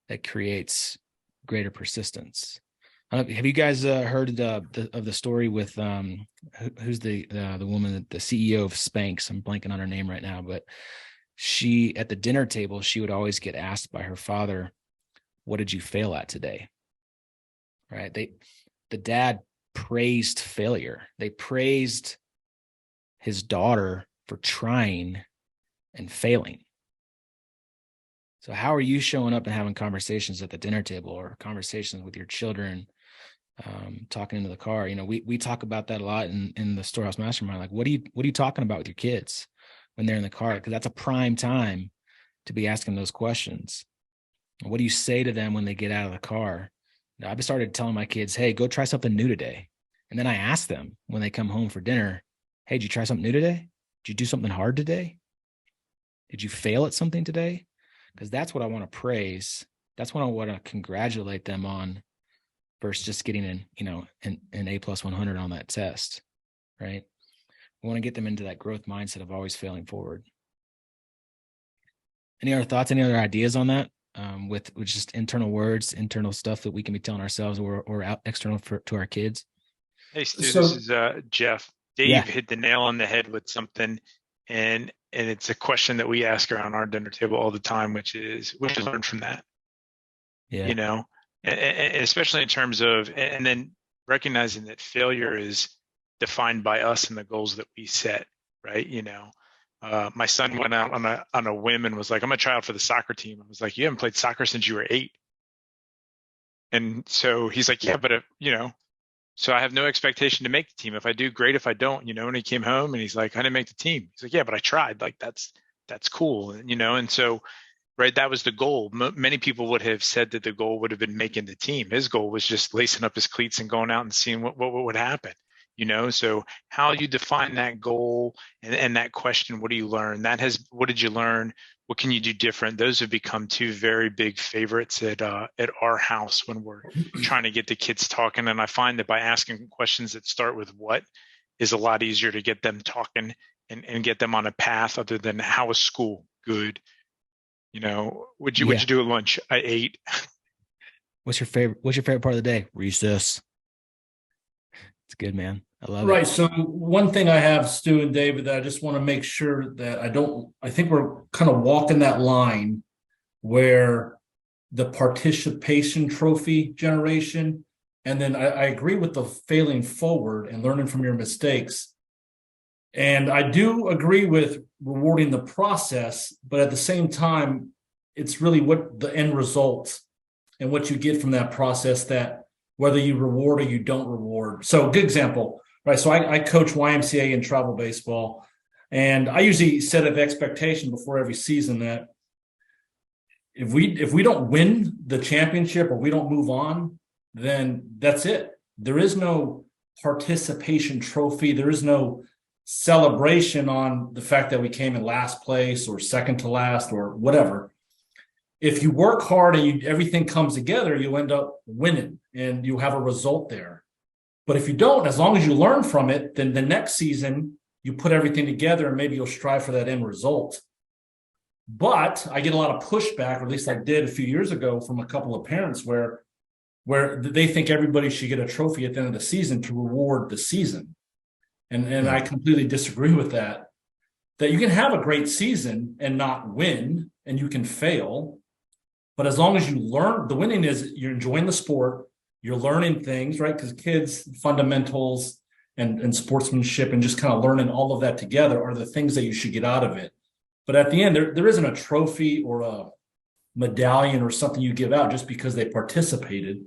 that creates greater persistence. Have you guys heard of the story with who's the woman, the CEO of Spanx? I'm blanking on her name right now, but she, at the dinner table, she would always get asked by her father, "What did you fail at today?" Right? The dad praised failure. They praised his daughter for trying and failing. So how are you showing up and having conversations at the dinner table or conversations with your children, talking into the car? We talk about that a lot in the Storehouse Mastermind. Like, what are you talking about with your kids when they're in the car? Because that's a prime time to be asking those questions. What do you say to them when they get out of the car? I've started telling my kids, hey, go try something new today. And then I ask them when they come home for dinner, hey, did you try something new today? Did you do something hard today? Did you fail at something today? Because that's what I want to praise. That's what I want to congratulate them on versus just getting an A plus 100 on that test, right? We want to get them into that growth mindset of always failing forward. Any other thoughts, any other ideas on that? With just internal words, internal stuff that we can be telling ourselves or out external to our kids? Hey, Stu, this is Jeff. Dave hit the nail on the head with something, and it's a question that we ask around our dinner table all the time, which is learn from that. Yeah. And especially in terms of, and then recognizing that failure is defined by us and the goals that we set, right? My son went out on a whim and was like, I'm gonna try out for the soccer team. I was like, you haven't played soccer since you were 8. And so he's like, yeah, but so I have no expectation to make the team. If I do, great. If I don't, and he came home and he's like, I didn't make the team. He's like, yeah, but I tried. Like, that's cool. And so, right, that was the goal. Many people would have said that the goal would have been making the team. His goal was just lacing up his cleats and going out and seeing what would happen. So how you define that goal and that question, what do you learn? What did you learn? What can you do different? Those have become 2 very big favorites at our house when we're trying to get the kids talking. And I find that by asking questions that start with what is a lot easier to get them talking and get them on a path other than how was school? Good. What'd you do at lunch? I ate. What's your favorite part of the day? Recess. It's good, man. I love it. Right. So one thing I have, Stu and David, that I just want to make sure that I think we're kind of walking that line where the participation trophy generation, and then I agree with the failing forward and learning from your mistakes. And I do agree with rewarding the process, but at the same time, it's really what the end result and what you get from that process that whether you reward or you don't reward. So good example, right? So I coach YMCA and travel baseball, and I usually set an expectation before every season that if we don't win the championship or we don't move on, then that's it. There is no participation trophy. There is no celebration on the fact that we came in last place or second to last or whatever. If you work hard and everything comes together, you end up winning and you have a result there. But if you don't, as long as you learn from it, then the next season you put everything together and maybe you'll strive for that end result. But I get a lot of pushback, or at least I did a few years ago, from a couple of parents where they think everybody should get a trophy at the end of the season to reward the season. And I completely disagree with that. That you can have a great season and not win, and you can fail. But as long as you learn, the winning is you're enjoying the sport, you're learning things, right? Because kids, fundamentals and sportsmanship and just kind of learning all of that together are the things that you should get out of it. But at the end, there isn't a trophy or a medallion or something you give out just because they participated.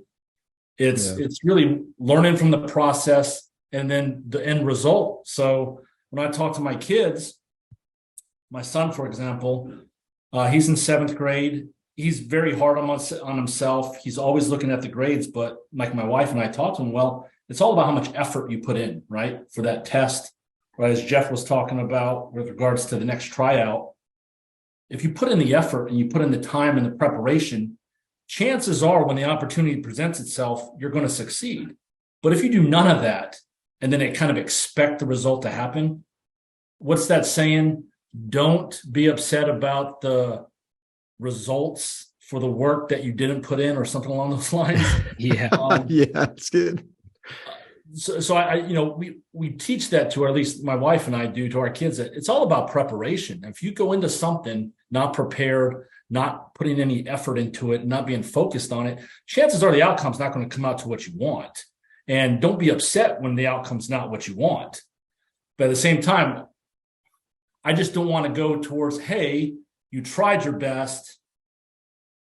It's really learning from the process and then the end result. So when I talk to my kids, my son, for example, he's in 7th grade. He's very hard on himself. He's always looking at the grades, but like my wife and I talked to him, well, it's all about how much effort you put in, right? For that test, right? As Jeff was talking about with regards to the next tryout, if you put in the effort and you put in the time and the preparation, chances are when the opportunity presents itself, you're going to succeed. But if you do none of that, and then it kind of expect the result to happen, what's that saying? Don't be upset about the results for the work that you didn't put in, or something along those lines. Yeah. That's good. So I we teach that to, or at least my wife and I do, to our kids, that it's all about preparation. If you go into something not prepared, not putting any effort into it, not being focused on it, chances are the outcome's not going to come out to what you want. And don't be upset when the outcome's not what you want. But at the same time, I just don't want to go towards, hey, you tried your best,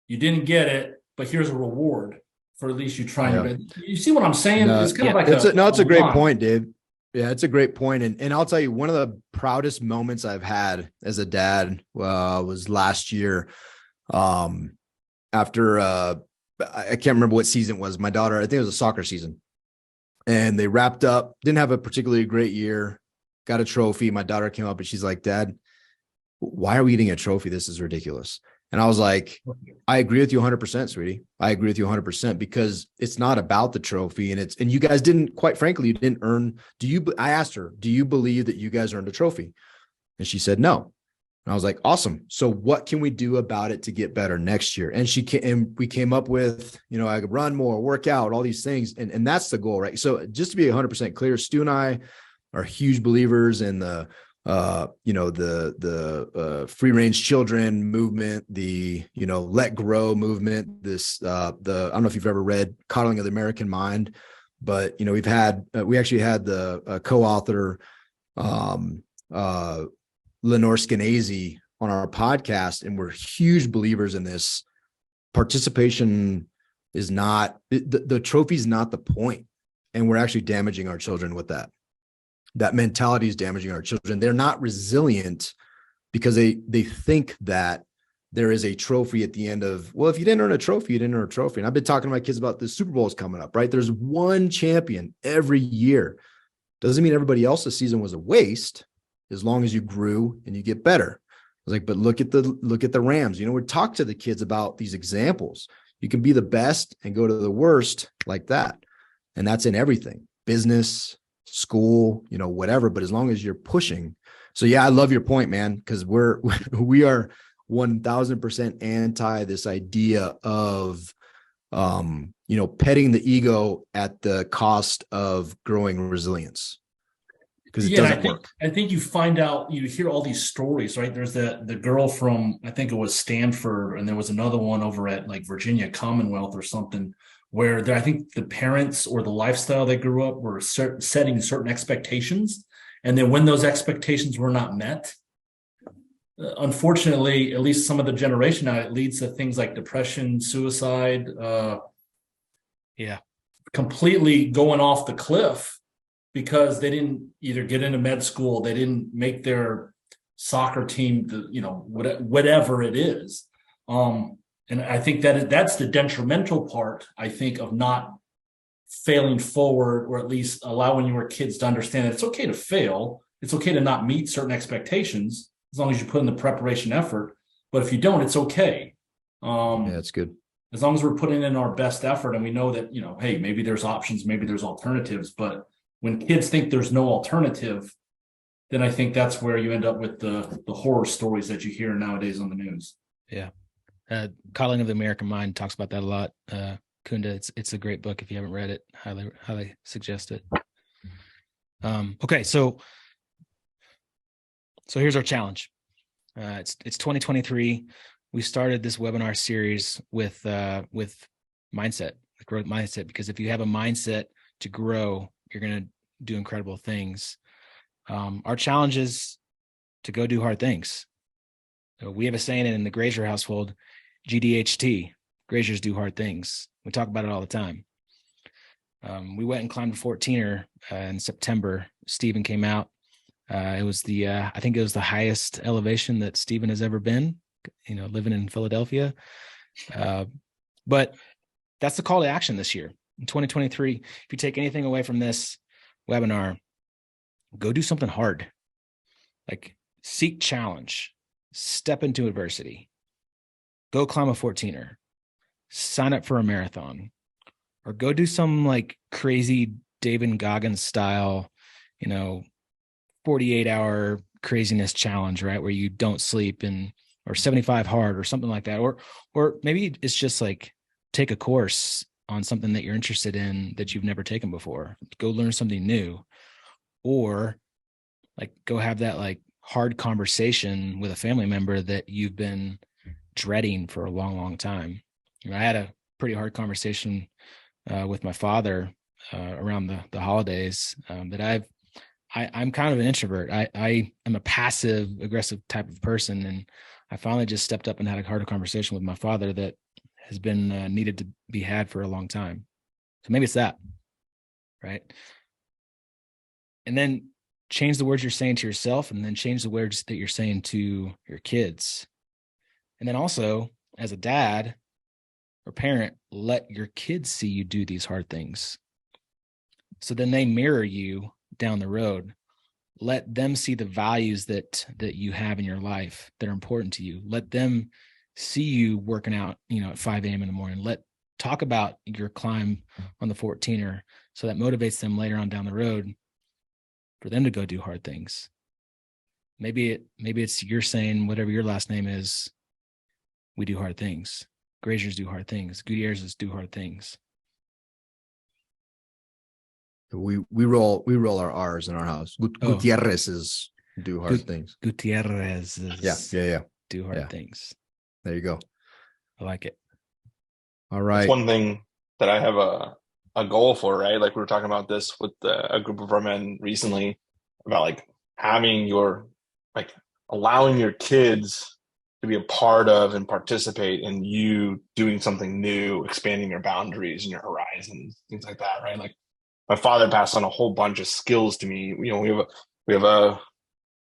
you didn't get it, but here's a reward for at least you trying your best. You see what I'm saying? It's kind of like it's a great point, Dave. Yeah, it's a great point. And I'll tell you, one of the proudest moments I've had as a dad was last year. After I can't remember what season it was. My daughter, I think it was a soccer season. And they wrapped up, didn't have a particularly great year, got a trophy. My daughter came up and she's like, Dad, why are we getting a trophy? This is ridiculous. And I was like, I agree with you 100%, sweetie. I agree with you 100%, because it's not about the trophy. And you guys didn't, quite frankly, you didn't earn. I asked her, do you believe that you guys earned a trophy? And she said, no. And I was like, awesome. So what can we do about it to get better next year? And we came up with, I could run more, work out, all these things. And that's the goal, right? So just to be 100% clear, Stu and I are huge believers in the free range children movement, the, let grow movement, this, I don't know if you've ever read Coddling of the American Mind, but, we actually had the co-author, Lenore Skenazy on our podcast, and we're huge believers in this. Participation is not, the trophy's not the point. And we're actually damaging our children with that. That mentality is damaging our children. They're not resilient because they think that there is a trophy at the end of, well, if you didn't earn a trophy, you didn't earn a trophy. And I've been talking to my kids about the Super Bowls coming up, right? There's one champion every year. Doesn't mean everybody else's season was a waste, as long as you grew and you get better. I was like, but look at the Rams. We talk to the kids about these examples. You can be the best and go to the worst like that. And that's in everything, business, school, whatever, but as long as you're pushing. So yeah, I love your point, man, because we are 1000% anti this idea of, petting the ego at the cost of growing resilience. Because it doesn't work. I think you find out, you hear all these stories, right? There's the girl from, I think it was Stanford, and there was another one over at like Virginia Commonwealth or something, where I think the parents or the lifestyle they grew up were setting certain expectations. And then when those expectations were not met, unfortunately, at least some of the generation now, it leads to things like depression, suicide, completely going off the cliff because they didn't either get into med school, they didn't make their soccer team, whatever it is. And I think that's the detrimental part, I think, of not failing forward, or at least allowing your kids to understand that it's okay to fail. it's okay to not meet certain expectations as long as you put in the preparation effort. But if you don't, it's okay. Yeah, that's good. As long as we're putting in our best effort and we know that, hey, maybe there's options, maybe there's alternatives. But when kids think there's no alternative, then I think that's where you end up with the horror stories that you hear nowadays on the news. Yeah. Calling of the American Mind talks about that a lot. Kunda, it's a great book. If you haven't read it, highly suggest it. Okay. So here's our challenge. It's 2023. We started this webinar series with mindset, the growth mindset, because if you have a mindset to grow, you're going to do incredible things. Our challenge is to go do hard things. So we have a saying in the Grazier household, GDHT, Graziers do hard things. We talk about it all the time. We went and climbed a 14er in September. Stephen came out. It was I think it was the highest elevation that Stephen has ever been, living in Philadelphia. But that's the call to action this year. In 2023, if you take anything away from this webinar, go do something hard. Like seek challenge, step into adversity, go climb a 14er, sign up for a marathon, or go do some like crazy David Goggins style, 48-hour craziness challenge, right? Where you don't sleep or 75 hard or something like that. Or maybe it's just like take a course on something that you're interested in that you've never taken before. Go learn something new, or like go have that like hard conversation with a family member that you've been dreading for a long, long time. I had a pretty hard conversation with my father around the holidays that I'm kind of an introvert. I am a passive aggressive type of person. And I finally just stepped up and had a harder conversation with my father that has been needed to be had for a long time. So maybe it's that, right? And then change the words you're saying to yourself, and then change the words that you're saying to your kids. And then also, as a dad or parent, let your kids see you do these hard things. So then they mirror you down the road. Let them see the values that you have in your life that are important to you. Let them see you working out, at 5 a.m. in the morning. Talk about your climb on the 14er, so that motivates them later on down the road for them to go do hard things. Maybe it's you're saying whatever your last name is, we do hard things. Graziers do hard things. Gutierrez's do hard things. We roll our R's in our house. Gutierrez's do hard things. Gutierrez's yeah. do hard things. There you go. I like it. All right. That's one thing that I have a goal for, right? Like we were talking about this with a group of our men recently about like allowing your kids to be a part of and participate in you doing something new, expanding your boundaries and your horizons, things like that, right? Like my father passed on a whole bunch of skills to me. We have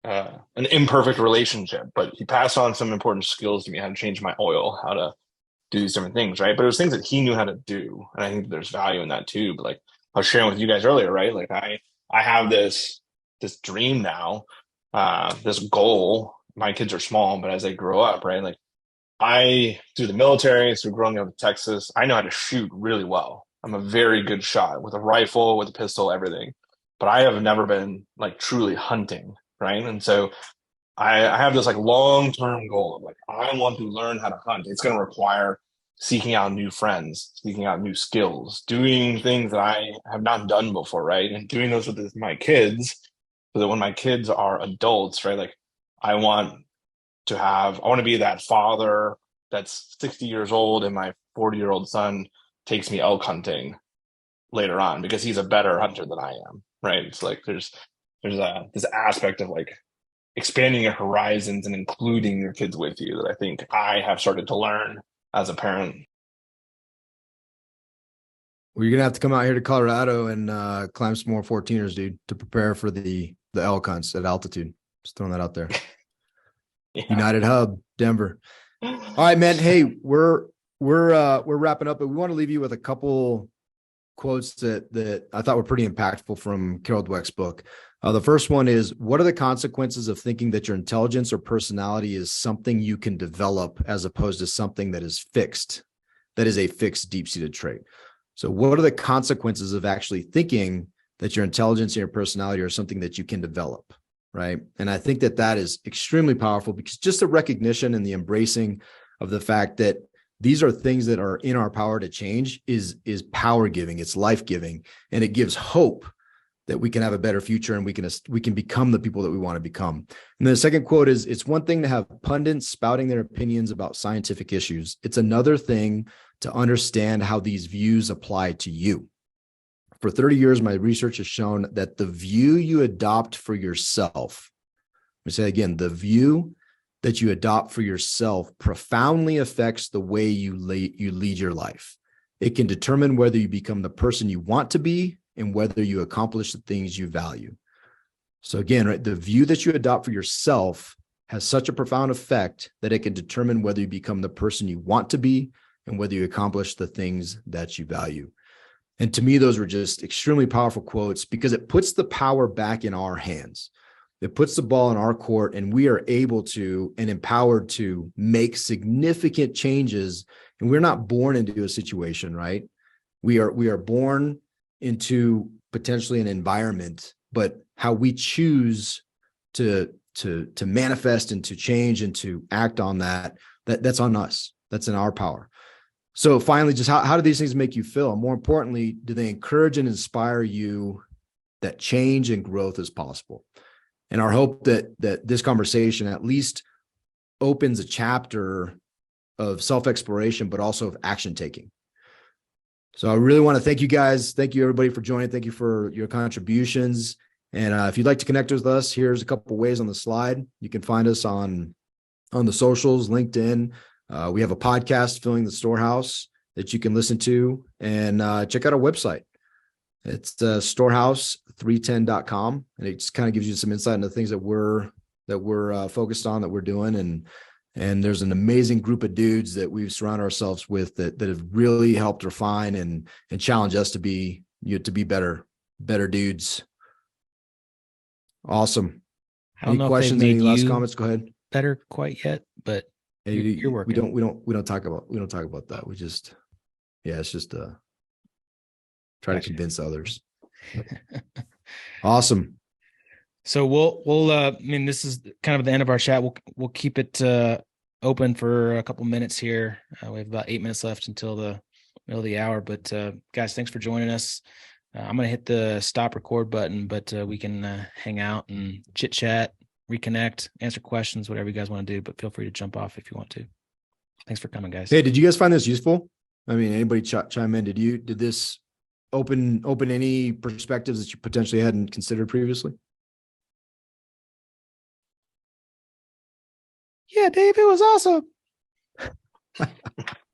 an imperfect relationship, but he passed on some important skills to me, how to change my oil, how to do these different things, right? But it was things that he knew how to do. And I think there's value in that too. But like I was sharing with you guys earlier, right? Like I have this dream now, this goal. My kids are small, but as they grow up, right? Like through the military, through growing up in Texas, I know how to shoot really well. I'm a very good shot with a rifle, with a pistol, everything. But I have never been like truly hunting, right? And so I have this like long-term goal of like, I want to learn how to hunt. It's going to require seeking out new friends, seeking out new skills, doing things that I have not done before, right? And doing those with my kids, so that when my kids are adults, right? Like I want to be that father that's 60 years old and my 40-year-old son takes me elk hunting later on because he's a better hunter than I am, right? It's like there's this aspect of like expanding your horizons and including your kids with you that I think I have started to learn as a parent. Well, you're gonna have to come out here to Colorado and climb some more 14ers, dude, to prepare for the elk hunts at altitude. Just throwing that out there. Yeah. United Hub, Denver. All right, man. Hey, we're wrapping up, but we want to leave you with a couple quotes that I thought were pretty impactful from Carol Dweck's book. The first one is, what are the consequences of thinking that your intelligence or personality is something you can develop as opposed to something that is fixed, that is a fixed deep-seated trait? So what are the consequences of actually thinking that your intelligence and your personality are something that you can develop, right? And I think that is extremely powerful, because just the recognition and the embracing of the fact that these are things that are in our power to change is power giving, it's life giving, and it gives hope that we can have a better future and we can become the people that we want to become. And then the second quote is, it's one thing to have pundits spouting their opinions about scientific issues. It's another thing to understand how these views apply to you. For 30 years, my research has shown that the view you adopt for yourself, let me say again, the view that you adopt for yourself profoundly affects the way you lead your life. It can determine whether you become the person you want to be and whether you accomplish the things you value. So again, right, the view that you adopt for yourself has such a profound effect that it can determine whether you become the person you want to be and whether you accomplish the things that you value. And to me, those were just extremely powerful quotes, because it puts the power back in our hands. It puts the ball in our court, and we are able to and empowered to make significant changes. And we're not born into a situation, right? We are born into potentially an environment, but how we choose to manifest and to change and to act on that's on us. That's in our power. So finally, just how do these things make you feel? And more importantly, do they encourage and inspire you that change and growth is possible? And our hope that this conversation at least opens a chapter of self-exploration, but also of action taking. So I really want to thank you guys. Thank you, everybody, for joining. Thank you for your contributions. And if you'd like to connect with us, here's a couple of ways on the slide. You can find us on the socials, LinkedIn. We have a podcast, Filling the Storehouse, that you can listen to, and check out our website. It's storehouse310.com, and it just kind of gives you some insight into things that we're focused on, that we're doing. And there's an amazing group of dudes that we've surrounded ourselves with that have really helped refine and challenge us to be better dudes. Awesome. Any questions? Any last comments? Go ahead. Better quite yet, but you're working. We don't talk about that. We just, it's just try to convince others. Awesome. So we'll I mean, this is kind of the end of our chat. We'll keep it open for a couple minutes here. We have about 8 minutes left until the middle of the hour. But guys, thanks for joining us. I'm gonna hit the stop record button, but we can hang out and chit chat, reconnect, answer questions, whatever you guys want to do. But feel free to jump off if you want to. Thanks for coming, guys. Hey, did you guys find this useful? I mean, anybody chime in? Did this open any perspectives that you potentially hadn't considered previously? Yeah, Dave, it was awesome.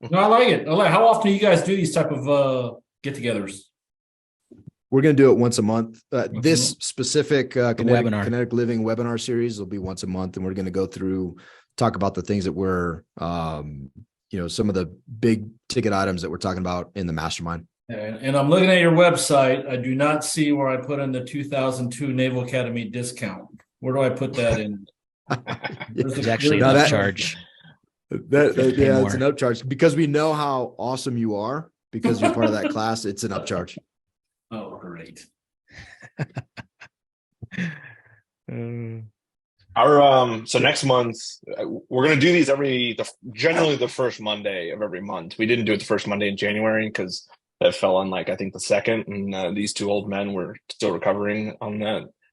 No, I like it. How often do you guys do these type of get-togethers? We're going to do it once a month. This specific Kinetic Living webinar series will be once a month, and we're going to go through, talk about the things that we're, some of the big ticket items that we're talking about in the mastermind. And I'm looking at your website. I do not see where I put in the 2002 Naval Academy discount. Where do I put that in? It's actually an upcharge. It's an upcharge because we know how awesome you are. Because you're part of that class, it's an upcharge. Oh, great. So next month we're going to do these generally the first Monday of every month. We didn't do it the first Monday in January because that fell on I think the second, and these two old men were still recovering on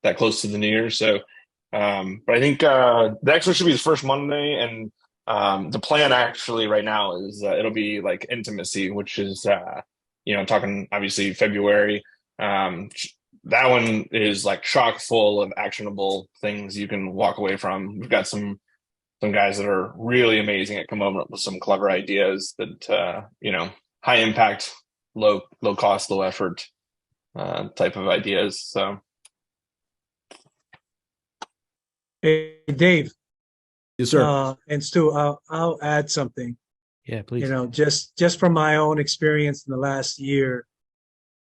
that close to the New Year. So but I think the next one should be the first Monday, and the plan actually right now is it'll be like intimacy, which is talking obviously February. That one is like chock full of actionable things you can walk away from. We've got some guys that are really amazing at coming up with some clever ideas that high impact, low cost, low effort type of ideas. So hey, Dave. Yes, sir. And Stu, I'll add something. Yeah, please. Just from my own experience in the last year,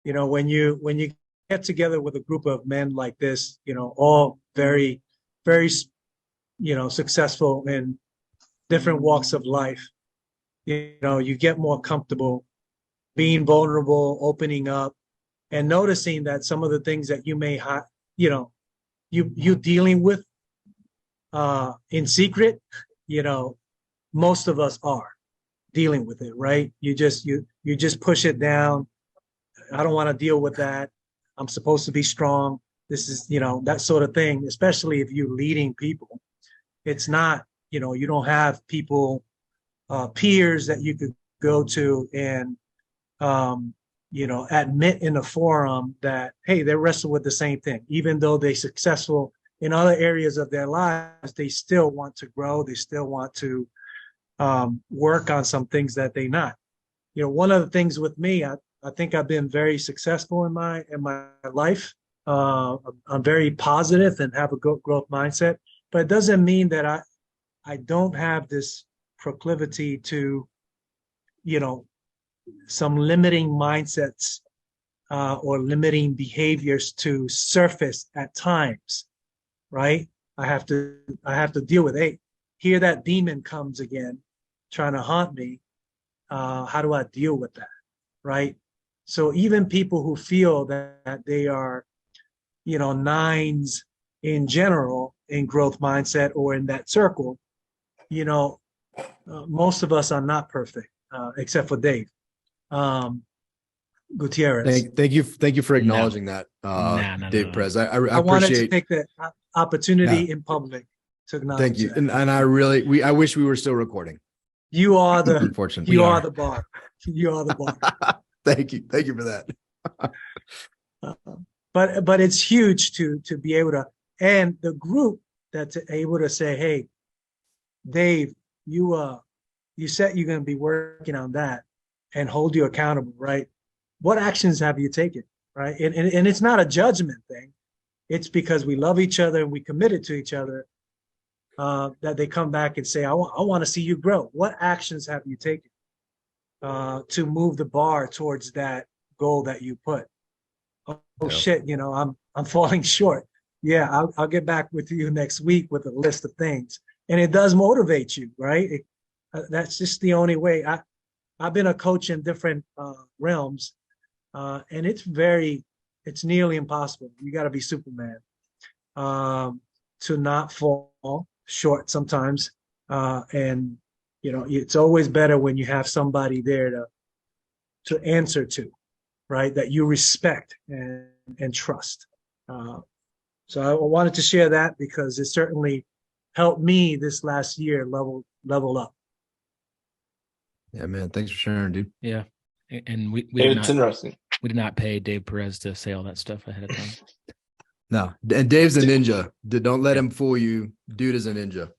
when you get together with a group of men like this, all very, very, successful in different walks of life, you get more comfortable being vulnerable, opening up, and noticing that some of the things that you may have, you dealing with in secret, most of us are dealing with it, right? You just push it down. I don't want to deal with that. I'm supposed to be strong. This is, that sort of thing, especially if you're leading people. It's not, you don't have people, peers that you could go to and, admit in a forum that, hey, they wrestle with the same thing. Even though they're successful in other areas of their lives, they still want to grow. They still want to work on some things that they not. One of the things with me, I think I've been very successful in my life. I'm very positive and have a growth mindset, but it doesn't mean that I don't have this proclivity to, some limiting mindsets or limiting behaviors to surface at times, right? I have to deal with, hey, here that demon comes again, trying to haunt me. How do I deal with that, right? So even people who feel that they are, nines in general in growth mindset or in that circle, most of us are not perfect, except for Dave Gutierrez. Thank you for acknowledging that, Dave Perez. I wanted to take the opportunity in public to acknowledge. Thank you, that. and I wish we were still recording. You are the unfortunately. You are the bar. You are the bar. Thank you for that. But it's huge to be able to, and the group that's able to say, hey, Dave, you said you're going to be working on that and hold you accountable, right? What actions have you taken, right? And it's not a judgment thing. It's because we love each other and we committed to each other, that they come back and say, I want to see you grow. What actions have you taken to move the bar towards that goal that you put? Oh shit, I'm falling short. Yeah, I'll get back with you next week with a list of things. And it does motivate you, right? That's just the only way. I've been a coach in different realms, and it's nearly impossible. You got to be Superman to not fall short sometimes. And it's always better when you have somebody there to answer to, right? That you respect and trust. So I wanted to share that because it certainly helped me this last year level up. Yeah, man. Thanks for sharing, dude. Yeah. And it's interesting. We did not pay Dave Perez to say all that stuff ahead of time. No. And Dave's a ninja. Don't let him fool you. Dude is a ninja.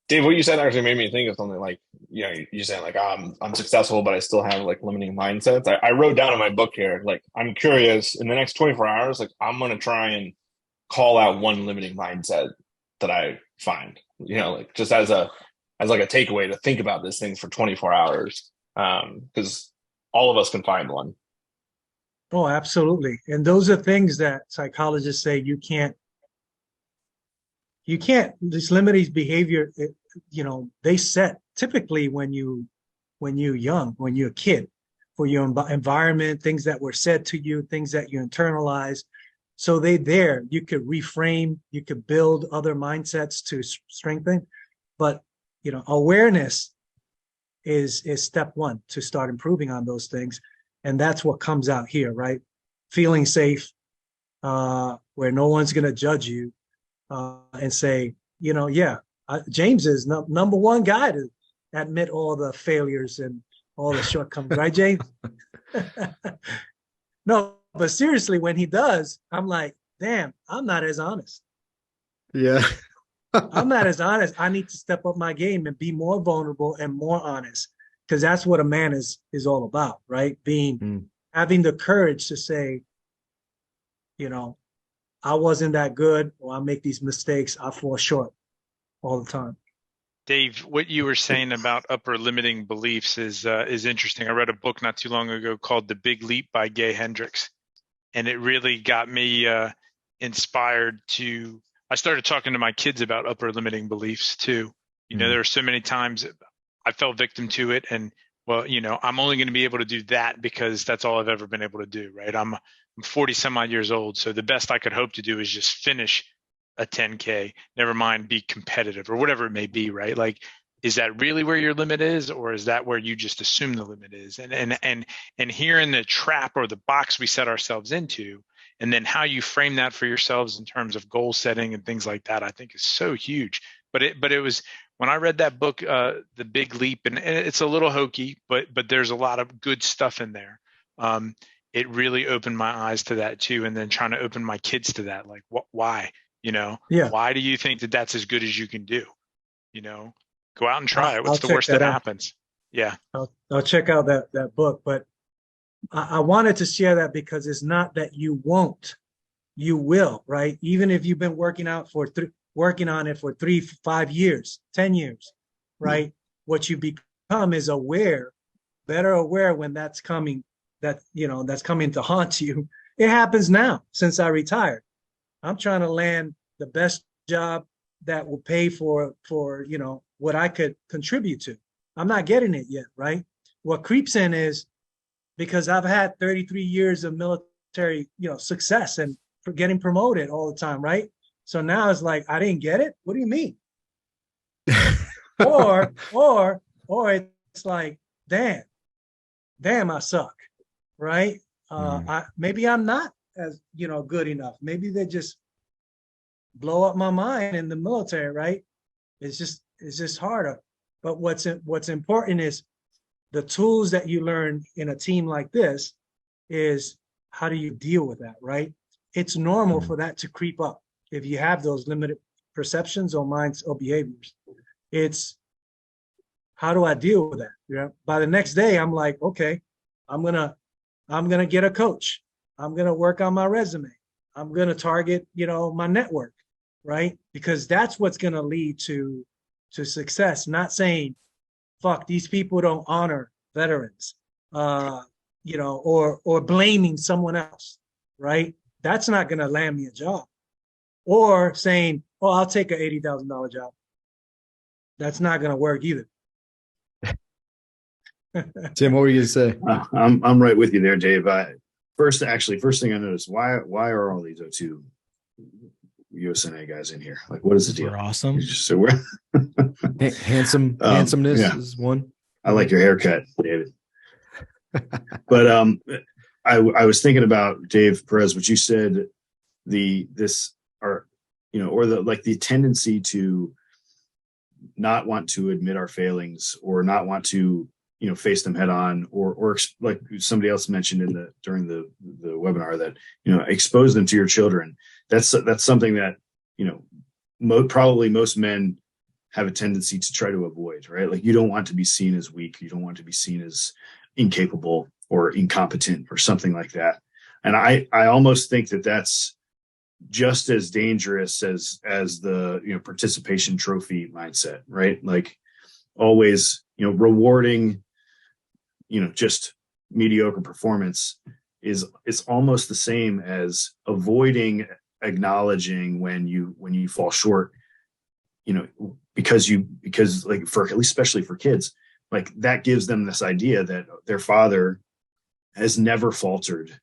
Dave, what you said actually made me think of something like, you saying like, I'm successful, but I still have like limiting mindsets. I wrote down in my book here, like, I'm curious in the next 24 hours, like I'm going to try and call out one limiting mindset that I find, like just as like a takeaway to think about this thing for 24 hours. Because all of us can find one. Oh, absolutely. And those are things that psychologists say you can't, this limiting behavior, they set typically when you're young, when you're a kid, for your environment, things that were said to you, things that you internalize. So you could reframe, you could build other mindsets to strengthen. But, awareness is step one to start improving on those things. And that's what comes out here, right? Feeling safe, where no one's going to judge you. And say, James is number one guy to admit all the failures and all the shortcomings, right, James? No, but seriously, when he does, I'm like, damn, I'm not as honest. Yeah. I'm not as honest. I need to step up my game and be more vulnerable and more honest, because that's what a man is all about, right? Having the courage to say, I wasn't that good, or I make these mistakes, I fall short all the time. Dave, what you were saying about upper limiting beliefs is interesting. I read a book not too long ago called The Big Leap by Gay Hendricks, and it really got me inspired to. I started talking to my kids about upper limiting beliefs too. There are so many times I fell victim to it, and well, I'm only going to be able to do that because that's all I've ever been able to do, right? I'm 40 some odd years old, so the best I could hope to do is just finish a 10K, never mind be competitive or whatever it may be, right? Like, is that really where your limit is, or is that where you just assume the limit is? And here in the trap or the box we set ourselves into, and then how you frame that for yourselves in terms of goal setting and things like that, I think is so huge. But it was when I read that book, The Big Leap, and it's a little hokey, but there's a lot of good stuff in there. It really opened my eyes to that too, and then trying to open my kids to that, like why? Why do you think that that's as good as you can do? Go out and try it. What's the worst that happens? Yeah. I'll check out that book, but I wanted to share that because it's not that you won't, you will, right? Even if you've been working on it for 3, 5 years, 10 years, right? What you become is better aware when that's coming to haunt you. It happens now since I retired. I'm trying to land the best job that will pay for what I could contribute to. I'm not getting it yet, right? What creeps in is because I've had 33 years of military, success and for getting promoted all the time, right? So now it's like, I didn't get it. What do you mean? or it's like, damn, I suck, right? Maybe I'm not as good enough. Maybe they just blow up my mind in the military, right? It's just harder. But what's important is the tools that you learn in a team like this is how do you deal with that, right? It's normal for that to creep up if you have those limited perceptions or minds or behaviors. It's how do I deal with that? By the next day, I'm like, okay, I'm gonna get a coach. I'm going to work on my resume. I'm going to target, my network, right? Because that's what's going to lead to success. Not saying, fuck, these people don't honor veterans, or blaming someone else, right? That's not going to land me a job. Or saying, oh, I'll take an $80,000 job. That's not going to work either. Tim, what were you going to say? I'm right with you there, Dave. First thing I noticed, why are all these O2 USNA guys in here? Like, what is the deal? We're awesome. So we're handsomeness is one. I like your haircut, David. But I was thinking about, Dave Perez, what you said, the tendency to not want to admit our failings or not want to face them head on, or like somebody else mentioned during the webinar, that expose them to your children. That's something that probably most men have a tendency to try to avoid, right? Like, you don't want to be seen as weak, you don't want to be seen as incapable or incompetent or something like that. And I almost think that that's just as dangerous as the participation trophy mindset, right? Like, always rewarding just mediocre performance is almost the same as avoiding acknowledging when you fall short, because like, for at least especially for kids, like, that gives them this idea that their father has never faltered,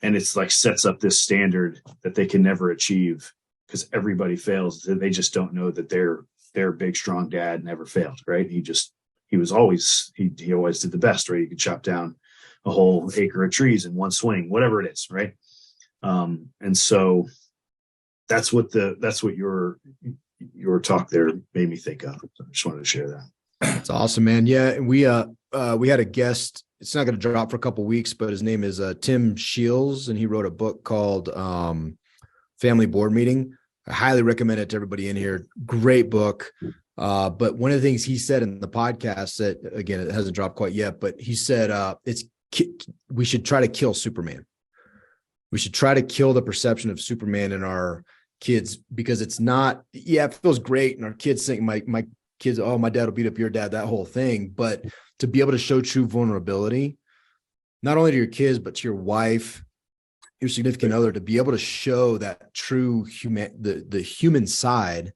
and it's like sets up this standard that they can never achieve because everybody fails. They just don't know that their big strong dad never failed, right? He always did the best, right? He could chop down a whole acre of trees in one swing, whatever it is, right? And so that's what your talk there made me think of. So I just wanted to share that. That's awesome, man. Yeah, we had a guest. It's not going to drop for a couple of weeks, but his name is Tim Shields, and he wrote a book called Family Board Meeting. I highly recommend it to everybody in here. Great book. But one of the things he said in the podcast, that again, it hasn't dropped quite yet, but he said we should try to kill Superman. We should try to kill the perception of Superman in our kids, because it's not, it feels great. And our kids think, my kids, oh, my dad will beat up your dad, that whole thing. But to be able to show true vulnerability, not only to your kids, but to your wife, your significant other, to be able to show that true the human side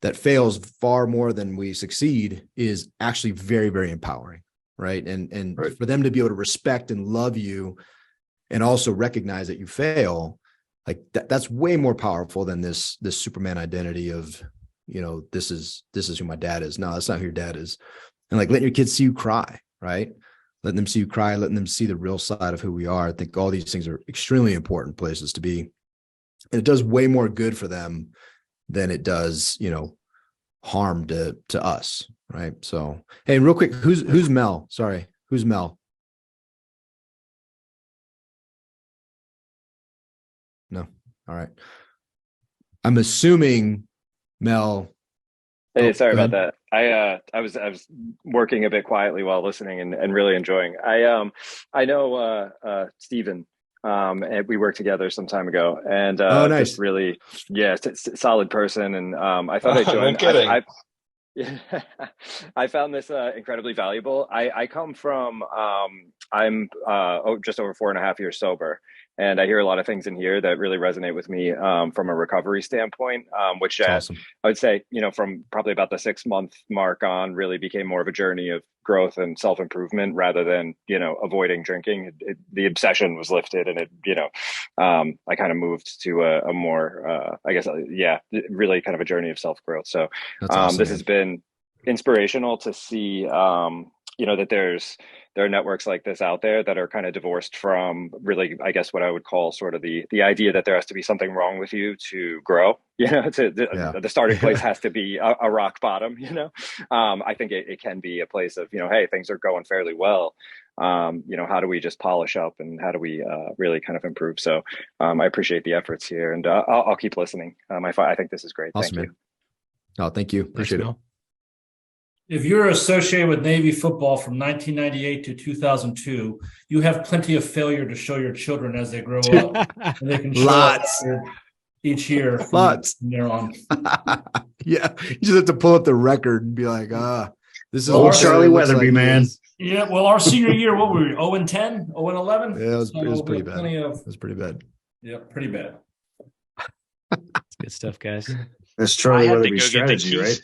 that fails far more than we succeed is actually very, very empowering. Right. And Right. for them to be able to respect and love you and also recognize that you fail, like that's way more powerful than this Superman identity of, this is who my dad is. No, that's not who your dad is. And like letting your kids see you cry, right? Letting them see you cry, letting them see the real side of who we are. I think all these things are extremely important places to be. And it does way more good for them than it does, harm to us. Right. So, hey, real quick, who's Mel? Sorry. Who's Mel? No. All right. I'm assuming Mel. Hey, sorry about that. I was working a bit quietly while listening and really enjoying. I know Stephen, and we worked together some time ago, and nice. just really, solid person. And I thought I'd join. No kidding. I found this incredibly valuable. I come from I'm just over 4.5 years sober, and I hear a lot of things in here that really resonate with me from a recovery standpoint, which Awesome. I would say, from probably about the 6-month mark on, really became more of a journey of growth and self-improvement rather than, avoiding drinking. The obsession was lifted, and I kind of moved to a more, really kind of a journey of self-growth. So Awesome, this man. has been inspirational to see, that there are networks like this out there that are kind of divorced from really, I guess, what I would call sort of the idea that there has to be something wrong with you to grow. The starting place has to be a rock bottom. I think it can be a place of, hey, things are going fairly well. How do we just polish up, and how do we really kind of improve? So I appreciate the efforts here, and I'll keep listening. I think this is great. Awesome, Thank man. you. Oh, thank you. Appreciate it. If you're associated with Navy football from 1998 to 2002, you have plenty of failure to show your children as they grow up. And they can show Lots. up each year Lots. from there on. Yeah. You just have to pull up the record and be like, this is Old what Charlie it looks Weatherby, like, man. guys. Yeah, well, our senior year, what were we, 0-10, 0-11? Yeah, it was pretty bad. It was pretty bad. Yeah, pretty bad. That's good stuff, guys. That's Charlie I had to Weatherby's go get the strategy, keys. right?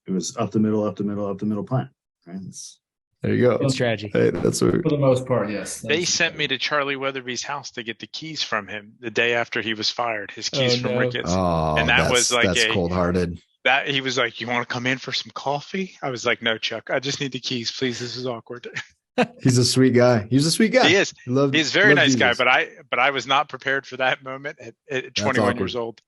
It was up the middle, up the middle, up the middle plan. Right? There you go. Good strategy. Hey, that's what For the most part, yes. They sent me to Charlie Weatherby's house to get the keys from him the day after he was fired. His keys from Ricketts. Oh, And that was like that's cold-hearted. That he was like, "You want to come in for some coffee?" I was like, "No, Chuck. I just need the keys, please. This is awkward." He's a sweet guy. He's a sweet guy. He is. He's a very nice guy, Jesus. but I was not prepared for that moment at 21 years old.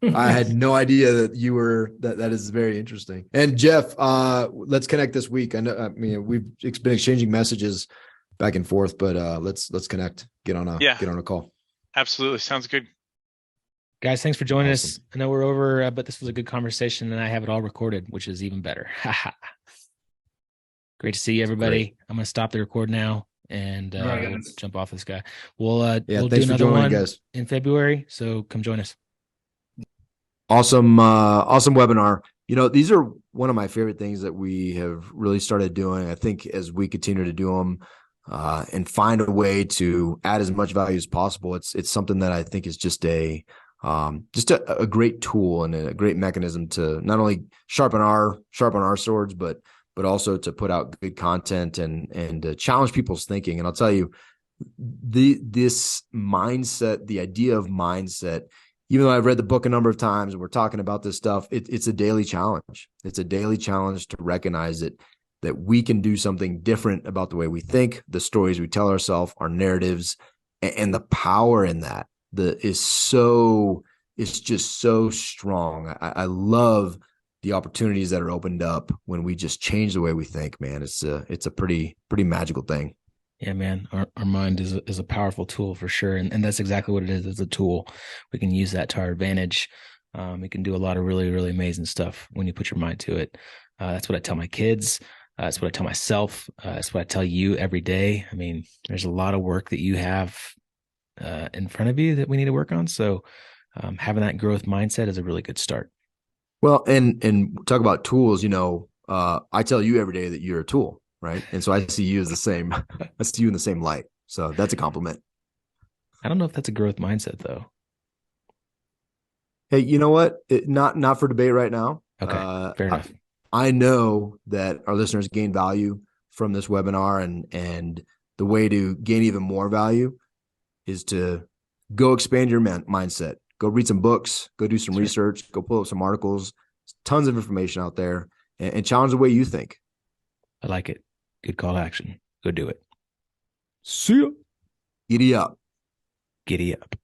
I had no idea that you were that is very interesting. And Jeff, let's connect this week. I we've been exchanging messages back and forth, but let's connect. Get on a call. Absolutely. Sounds good. Guys, thanks for joining us. I know we're over, but this was a good conversation, and I have it all recorded, which is even better. Great to see you, everybody. Great. I'm going to stop the record now and Right, we'll jump off this guy. We'll do thanks for another joining, one guys. in February, so come join us. Awesome webinar. These are one of my favorite things that we have really started doing. I think as we continue to do them and find a way to add as much value as possible, it's something that I think is just a great tool and a great mechanism to not only sharpen our swords, but also to put out good content and to challenge people's thinking. And I'll tell you, this mindset, the idea of mindset, even though I've read the book a number of times and we're talking about this stuff, it's a daily challenge. It's a daily challenge to recognize that we can do something different about the way we think, the stories we tell ourselves, our narratives, and the power in that it's just so strong. I love the opportunities that are opened up when we just change the way we think, man. It's a pretty magical thing. Yeah, man, our mind is a powerful tool for sure. And that's exactly what it is. It's a tool. We can use that to our advantage. We can do a lot of really, really amazing stuff when you put your mind to it. That's what I tell my kids. That's what I tell myself. That's what I tell you every day. I mean, there's a lot of work that you have in front of you that we need to work on. So having that growth mindset is a really good start. Well, and talk about tools, I tell you every day that you're a tool, right? And so I see you as the same. I see you in the same light. So that's a compliment. I don't know if that's a growth mindset though. Hey, you know what? Not for debate right now. Okay, fair enough. I know that our listeners gain value from this webinar, and the way to gain even more value is to go expand your mindset. Go read some books, go do some research, go pull up some articles, tons of information out there, and challenge the way you think. I like it. Good call to action. Go do it. See ya. Giddy up. Giddy up.